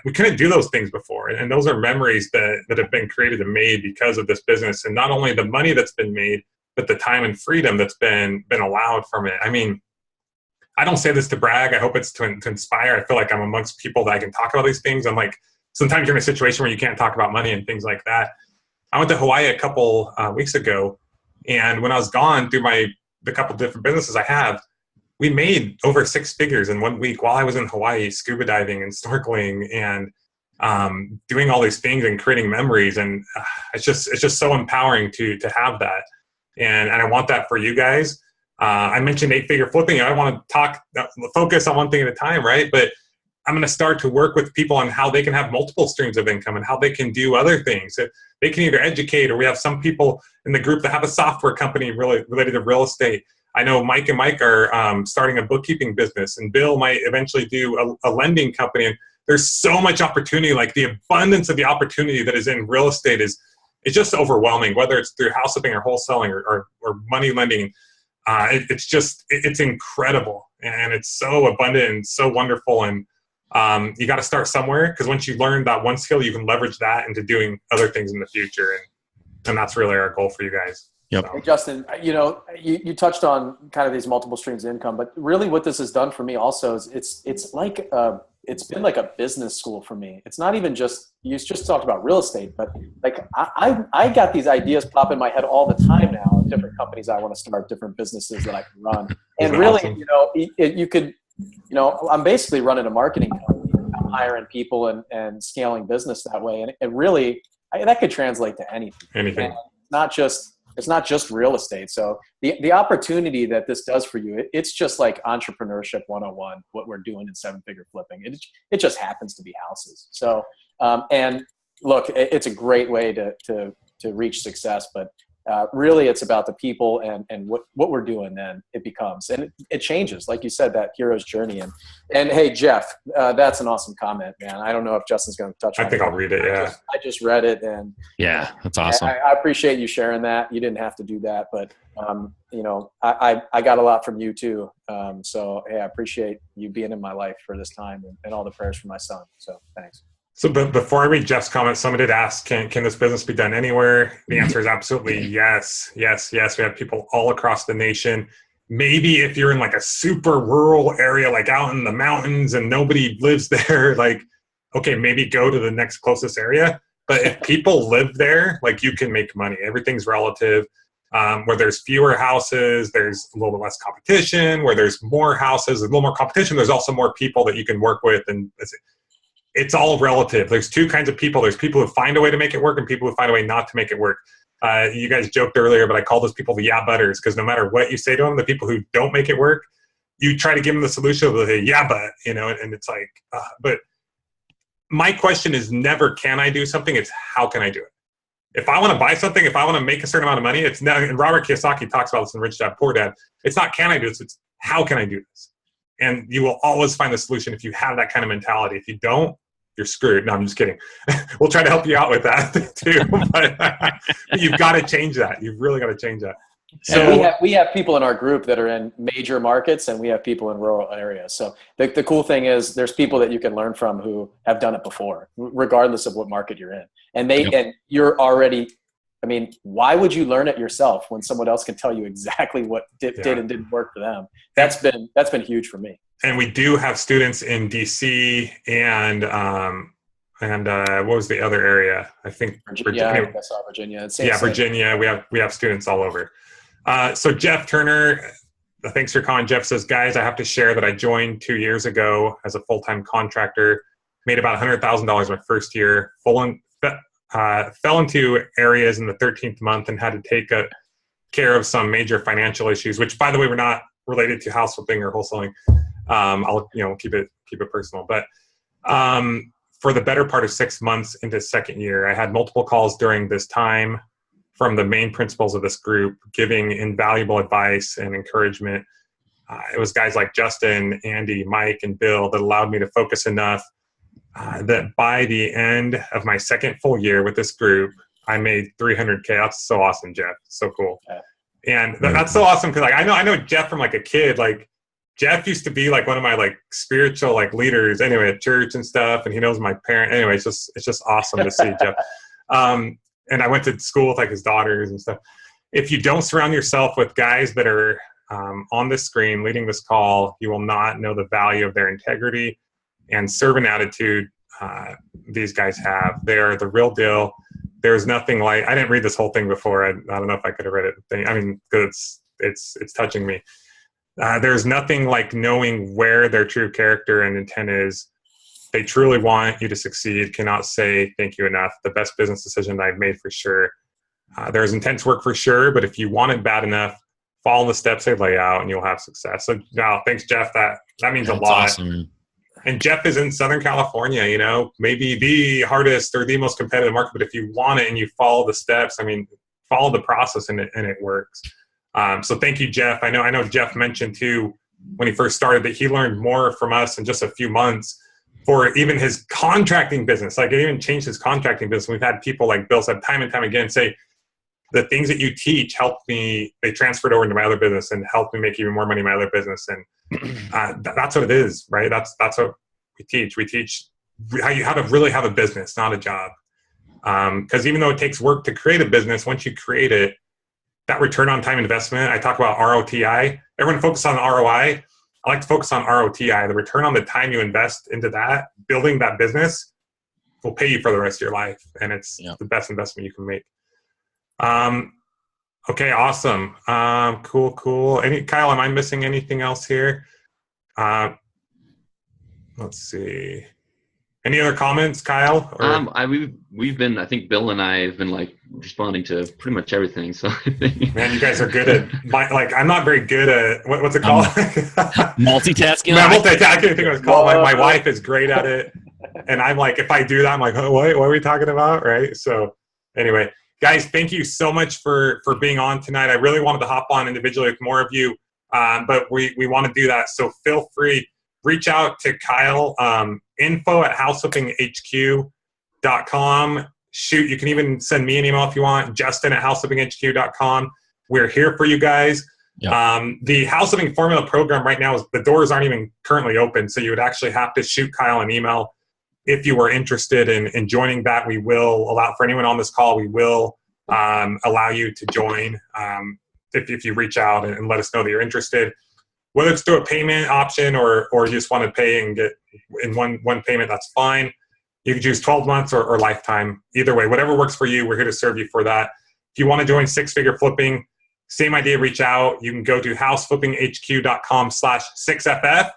we couldn't do those things before. And those are memories that have been created and made because of this business. And not only the money that's been made, but the time and freedom that's been allowed from it. I mean, I don't say this to brag. I hope it's to inspire. I feel like I'm amongst people that I can talk about these things. I'm sometimes you're in a situation where you can't talk about money and things like that. I went to Hawaii a couple weeks ago. And when I was gone through the couple different businesses I have, we made over 6 figures in 1 week while I was in Hawaii, scuba diving and snorkeling and doing all these things and creating memories. And it's just so empowering to have that. And I want that for you guys. I mentioned 8-figure flipping. I want to focus on one thing at a time, right? But I'm going to start to work with people on how they can have multiple streams of income and how they can do other things. They can either educate, or we have some people in the group that have a software company related to real estate. I know Mike and Mike are starting a bookkeeping business, and Bill might eventually do a lending company. And there's so much opportunity, the abundance of the opportunity that is in real estate it's just overwhelming, whether it's through house flipping or wholesaling or money lending. It's incredible, and it's so abundant and so wonderful. And you got to start somewhere, because once you learn that one skill, you can leverage that into doing other things in the future. And that's really our goal for you guys. Yep. Hey, Justin, you touched on kind of these multiple streams of income, but really what this has done for me also is it's been like a business school for me. It's not even just, you just talked about real estate, but I got these ideas pop in my head all the time now of different companies I want to start, different businesses that I can run. And really, awesome? I'm basically running a marketing company. I'm hiring people and scaling business that way. And it really, that could translate to anything. Anything. And not just it's not just real estate. So the opportunity that this does for you, it's just like entrepreneurship 101, what we're doing in 7-figure flipping. It just happens to be houses. So, and look, it's a great way to reach success, but really it's about the people and what we're doing. Then it becomes, and it changes, like you said, that hero's journey. And hey, Jeff, that's an awesome comment, man. I don't know if Justin's going to touch on it. I think I'll read it. Yeah. I just read it, and Yeah, that's awesome. I appreciate you sharing that. You didn't have to do that, but I got a lot from you too. So hey, I appreciate you being in my life for this time and all the prayers for my son. So thanks. So before I read Jeff's comment, someone did ask, can this business be done anywhere? The answer is absolutely yes. Yes. We have people all across the nation. Maybe if you're in like a super rural area, like out in the mountains and nobody lives there, like, okay, maybe go to the next closest area. But if people live there, like, you can make money. Everything's relative. Where there's fewer houses, there's a little bit less competition. Where there's more houses, a little more competition, there's also more people that you can work with. And it's all relative. There's two kinds of people. There's people who find a way to make it work and people who find a way not to make it work. You guys joked earlier, but I call those people the yeah butters, because no matter what you say to them, the people who don't make it work, you try to give them the solution of the yeah, but, and it's like, but my question is never, can I do something? It's how can I do it? If I want to buy something, if I want to make a certain amount of money, it's not, and Robert Kiyosaki talks about this in Rich Dad, Poor Dad. It's not, can I do this? It's how can I do this? And you will always find the solution if you have that kind of mentality. If you don't, you're screwed. No, I'm just kidding. We'll try to help you out with that too. But you've got to change that. You've really got to change that. So we have people in our group that are in major markets, and we have people in rural areas. So the cool thing is there's people that you can learn from who have done it before, regardless of what market you're in. And and you're already, I mean, why would you learn it yourself when someone else can tell you exactly what did and didn't work for them? That's been huge for me. And we do have students in DC and what was the other area? I think Virginia. I saw Virginia. Virginia. We have students all over. So Jeff Turner, thanks for calling. Jeff says, guys, I have to share that I joined 2 years ago as a full-time contractor, made about $100,000 my first year, fell into areas in the 13th month and had to take care of some major financial issues, which, by the way, were not related to house flipping or wholesaling. I'll keep it personal, but for the better part of 6 months into second year, I had multiple calls during this time from the main principals of this group, giving invaluable advice and encouragement. It was guys like Justin, Andy, Mike, and Bill that allowed me to focus enough that by the end of my second full year with this group, I made $300K. That's so awesome, Jeff. So cool. And that's so awesome because I know Jeff from like a kid. Like, Jeff used to be like one of my like spiritual like leaders anyway at church and stuff, and he knows my parent. Anyway, it's just awesome to see Jeff. And I went to school with like his daughters and stuff. If you don't surround yourself with guys that are on this screen leading this call, you will not know the value of their integrity and servant attitude these guys have. They're the real deal. There's nothing like, I didn't read this whole thing before. I don't know if I could have read it. I mean, because it's touching me. There's nothing like knowing where their true character and intent is. They truly want you to succeed, cannot say thank you enough. The best business decision I've made for sure. There's intense work for sure, but if you want it bad enough, follow the steps they lay out and you'll have success. So now, thanks, Jeff. That means a lot. Awesome. And Jeff is in Southern California, maybe the hardest or the most competitive market, but if you want it and you follow the steps, follow the process and it works. So thank you, Jeff. I know Jeff mentioned too, when he first started, that he learned more from us in just a few months for even his contracting business. Like, it even changed his contracting business. We've had people, like Bill said, time and time again say, the things that you teach helped me, they transferred over into my other business and helped me make even more money in my other business. And that's what it is, right? That's what we teach. We teach how to really have a business, not a job. Because even though it takes work to create a business, once you create it, that return on time investment, I talk about ROTI. Everyone focuses on ROI. I like to focus on ROTI. The return on the time you invest into that, building that business, will pay you for the rest of your life. And it's the best investment you can make. Okay, awesome. Cool. Kyle, am I missing anything else here? Let's see. Any other comments, Kyle? Or? We've been, I think Bill and I have been like responding to pretty much everything. So man, you guys are good at I'm not very good at what's it called? Multitasking. Multitasking. I think it was called. My wife is great at it, and I'm like, if I do that, I'm like, oh, what are we talking about, right? So anyway, guys, thank you so much for being on tonight. I really wanted to hop on individually with more of you, but we want to do that. So feel free. Reach out to Kyle, info@houseflippinghq.com. Shoot, you can even send me an email if you want, justin@houseflippinghq.com. We're here for you guys. Yep. The House Flipping Formula program right now, the doors aren't even currently open, so you would actually have to shoot Kyle an email if you were interested in joining that. We will allow, for anyone on this call, we will allow you to join if you reach out and let us know that you're interested. Whether it's through a payment option or you just want to pay and get in one payment, that's fine. You can choose 12 months or lifetime. Either way, whatever works for you, we're here to serve you for that. If you want to join Six Figure Flipping, same idea, reach out. You can go to houseflippinghq.com/6FF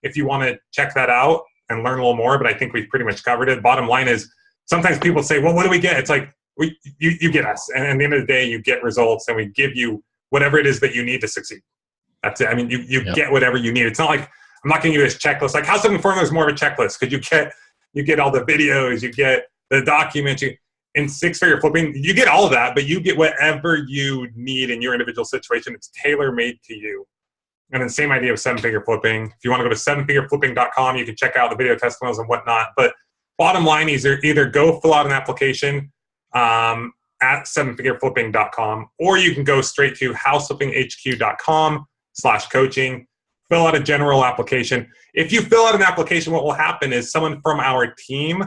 if you want to check that out and learn a little more, but I think we've pretty much covered it. Bottom line is, sometimes people say, well, what do we get? It's like, you get us. And at the end of the day, you get results, and we give you whatever it is that you need to succeed. That's it. I mean, you get whatever you need. It's not like I'm not giving you this checklist. Like House Flipping Formula is more of a checklist because you get all the videos, you get the documents. In Six Figure Flipping, you get all of that, but you get whatever you need in your individual situation. It's tailor-made to you. And then same idea with Seven Figure Flipping. If you want to go to sevenfigureflipping.com, you can check out the video testimonials and whatnot. But bottom line is either go fill out an application at sevenfigureflipping.com, or you can go straight to houseflippinghq.com/coaching, fill out a general application. If you fill out an application, what will happen is someone from our team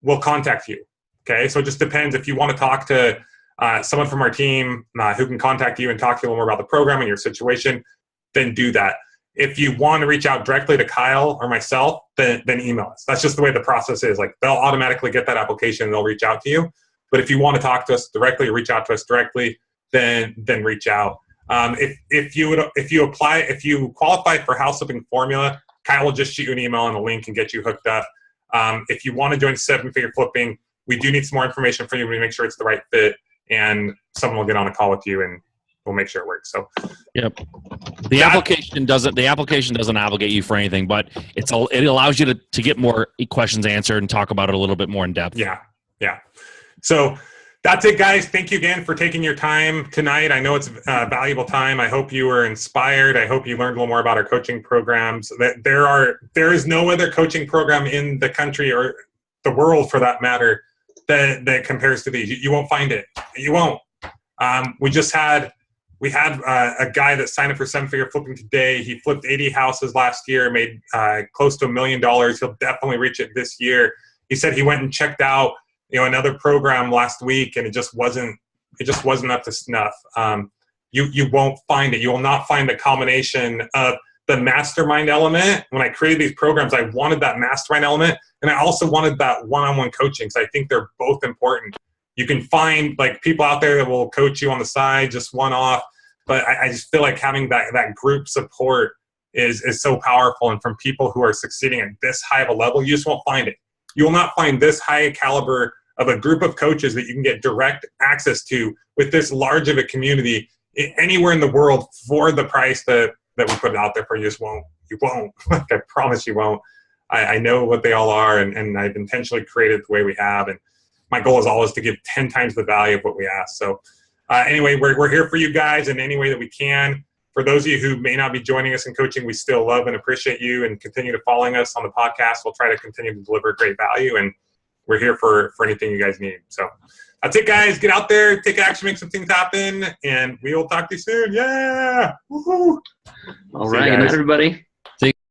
will contact you. Okay, so it just depends. If you want to talk to someone from our team who can contact you and talk to you a little more about the program and your situation, then do that. If you want to reach out directly to Kyle or myself, then email us. That's just the way the process is. Like, they'll automatically get that application and they'll reach out to you. But if you want to talk to us directly or reach out to us directly, then reach out. If you qualify for House Flipping Formula, Kyle will just shoot you an email and a link and get you hooked up. If you want to join Seven Figure Flipping, we do need some more information for you. We make sure it's the right fit, and someone will get on a call with you and we'll make sure it works. So, yep. The application doesn't obligate you for anything, but it allows you to get more questions answered and talk about it a little bit more in depth. Yeah. So that's it, guys. Thank you again for taking your time tonight. I know it's valuable time. I hope you were inspired. I hope you learned a little more about our coaching programs. There is no other coaching program in the country or the world, for that matter, that compares to these. You won't find it. You won't. We had a guy that signed up for Seven Figure Flipping today. He flipped 80 houses last year, made close to $1 million. He'll definitely reach it this year. He said he went and checked out another program last week, and it just wasn't up to snuff. You won't find it. You will not find the combination of the mastermind element. When I created these programs, I wanted that mastermind element, and I also wanted that one-on-one coaching. So I think they're both important. You can find like people out there that will coach you on the side, just one-off, but I just feel like having that group support is so powerful. And from people who are succeeding at this high of a level, you just won't find it. You will not find this high caliber of a group of coaches that you can get direct access to with this large of a community anywhere in the world for the price that we put it out there for. You just won't. You won't. I promise you won't. I know what they all are, and I've intentionally created the way we have. And my goal is always to give 10 times the value of what we ask. So anyway, we're here for you guys in any way that we can. For those of you who may not be joining us in coaching, we still love and appreciate you, and continue to following us on the podcast. We'll try to continue to deliver great value, and we're here for anything you guys need. So that's it, guys. Get out there, take action, make some things happen, and we will talk to you soon. Yeah. Woo-hoo. All right. Good night, everybody.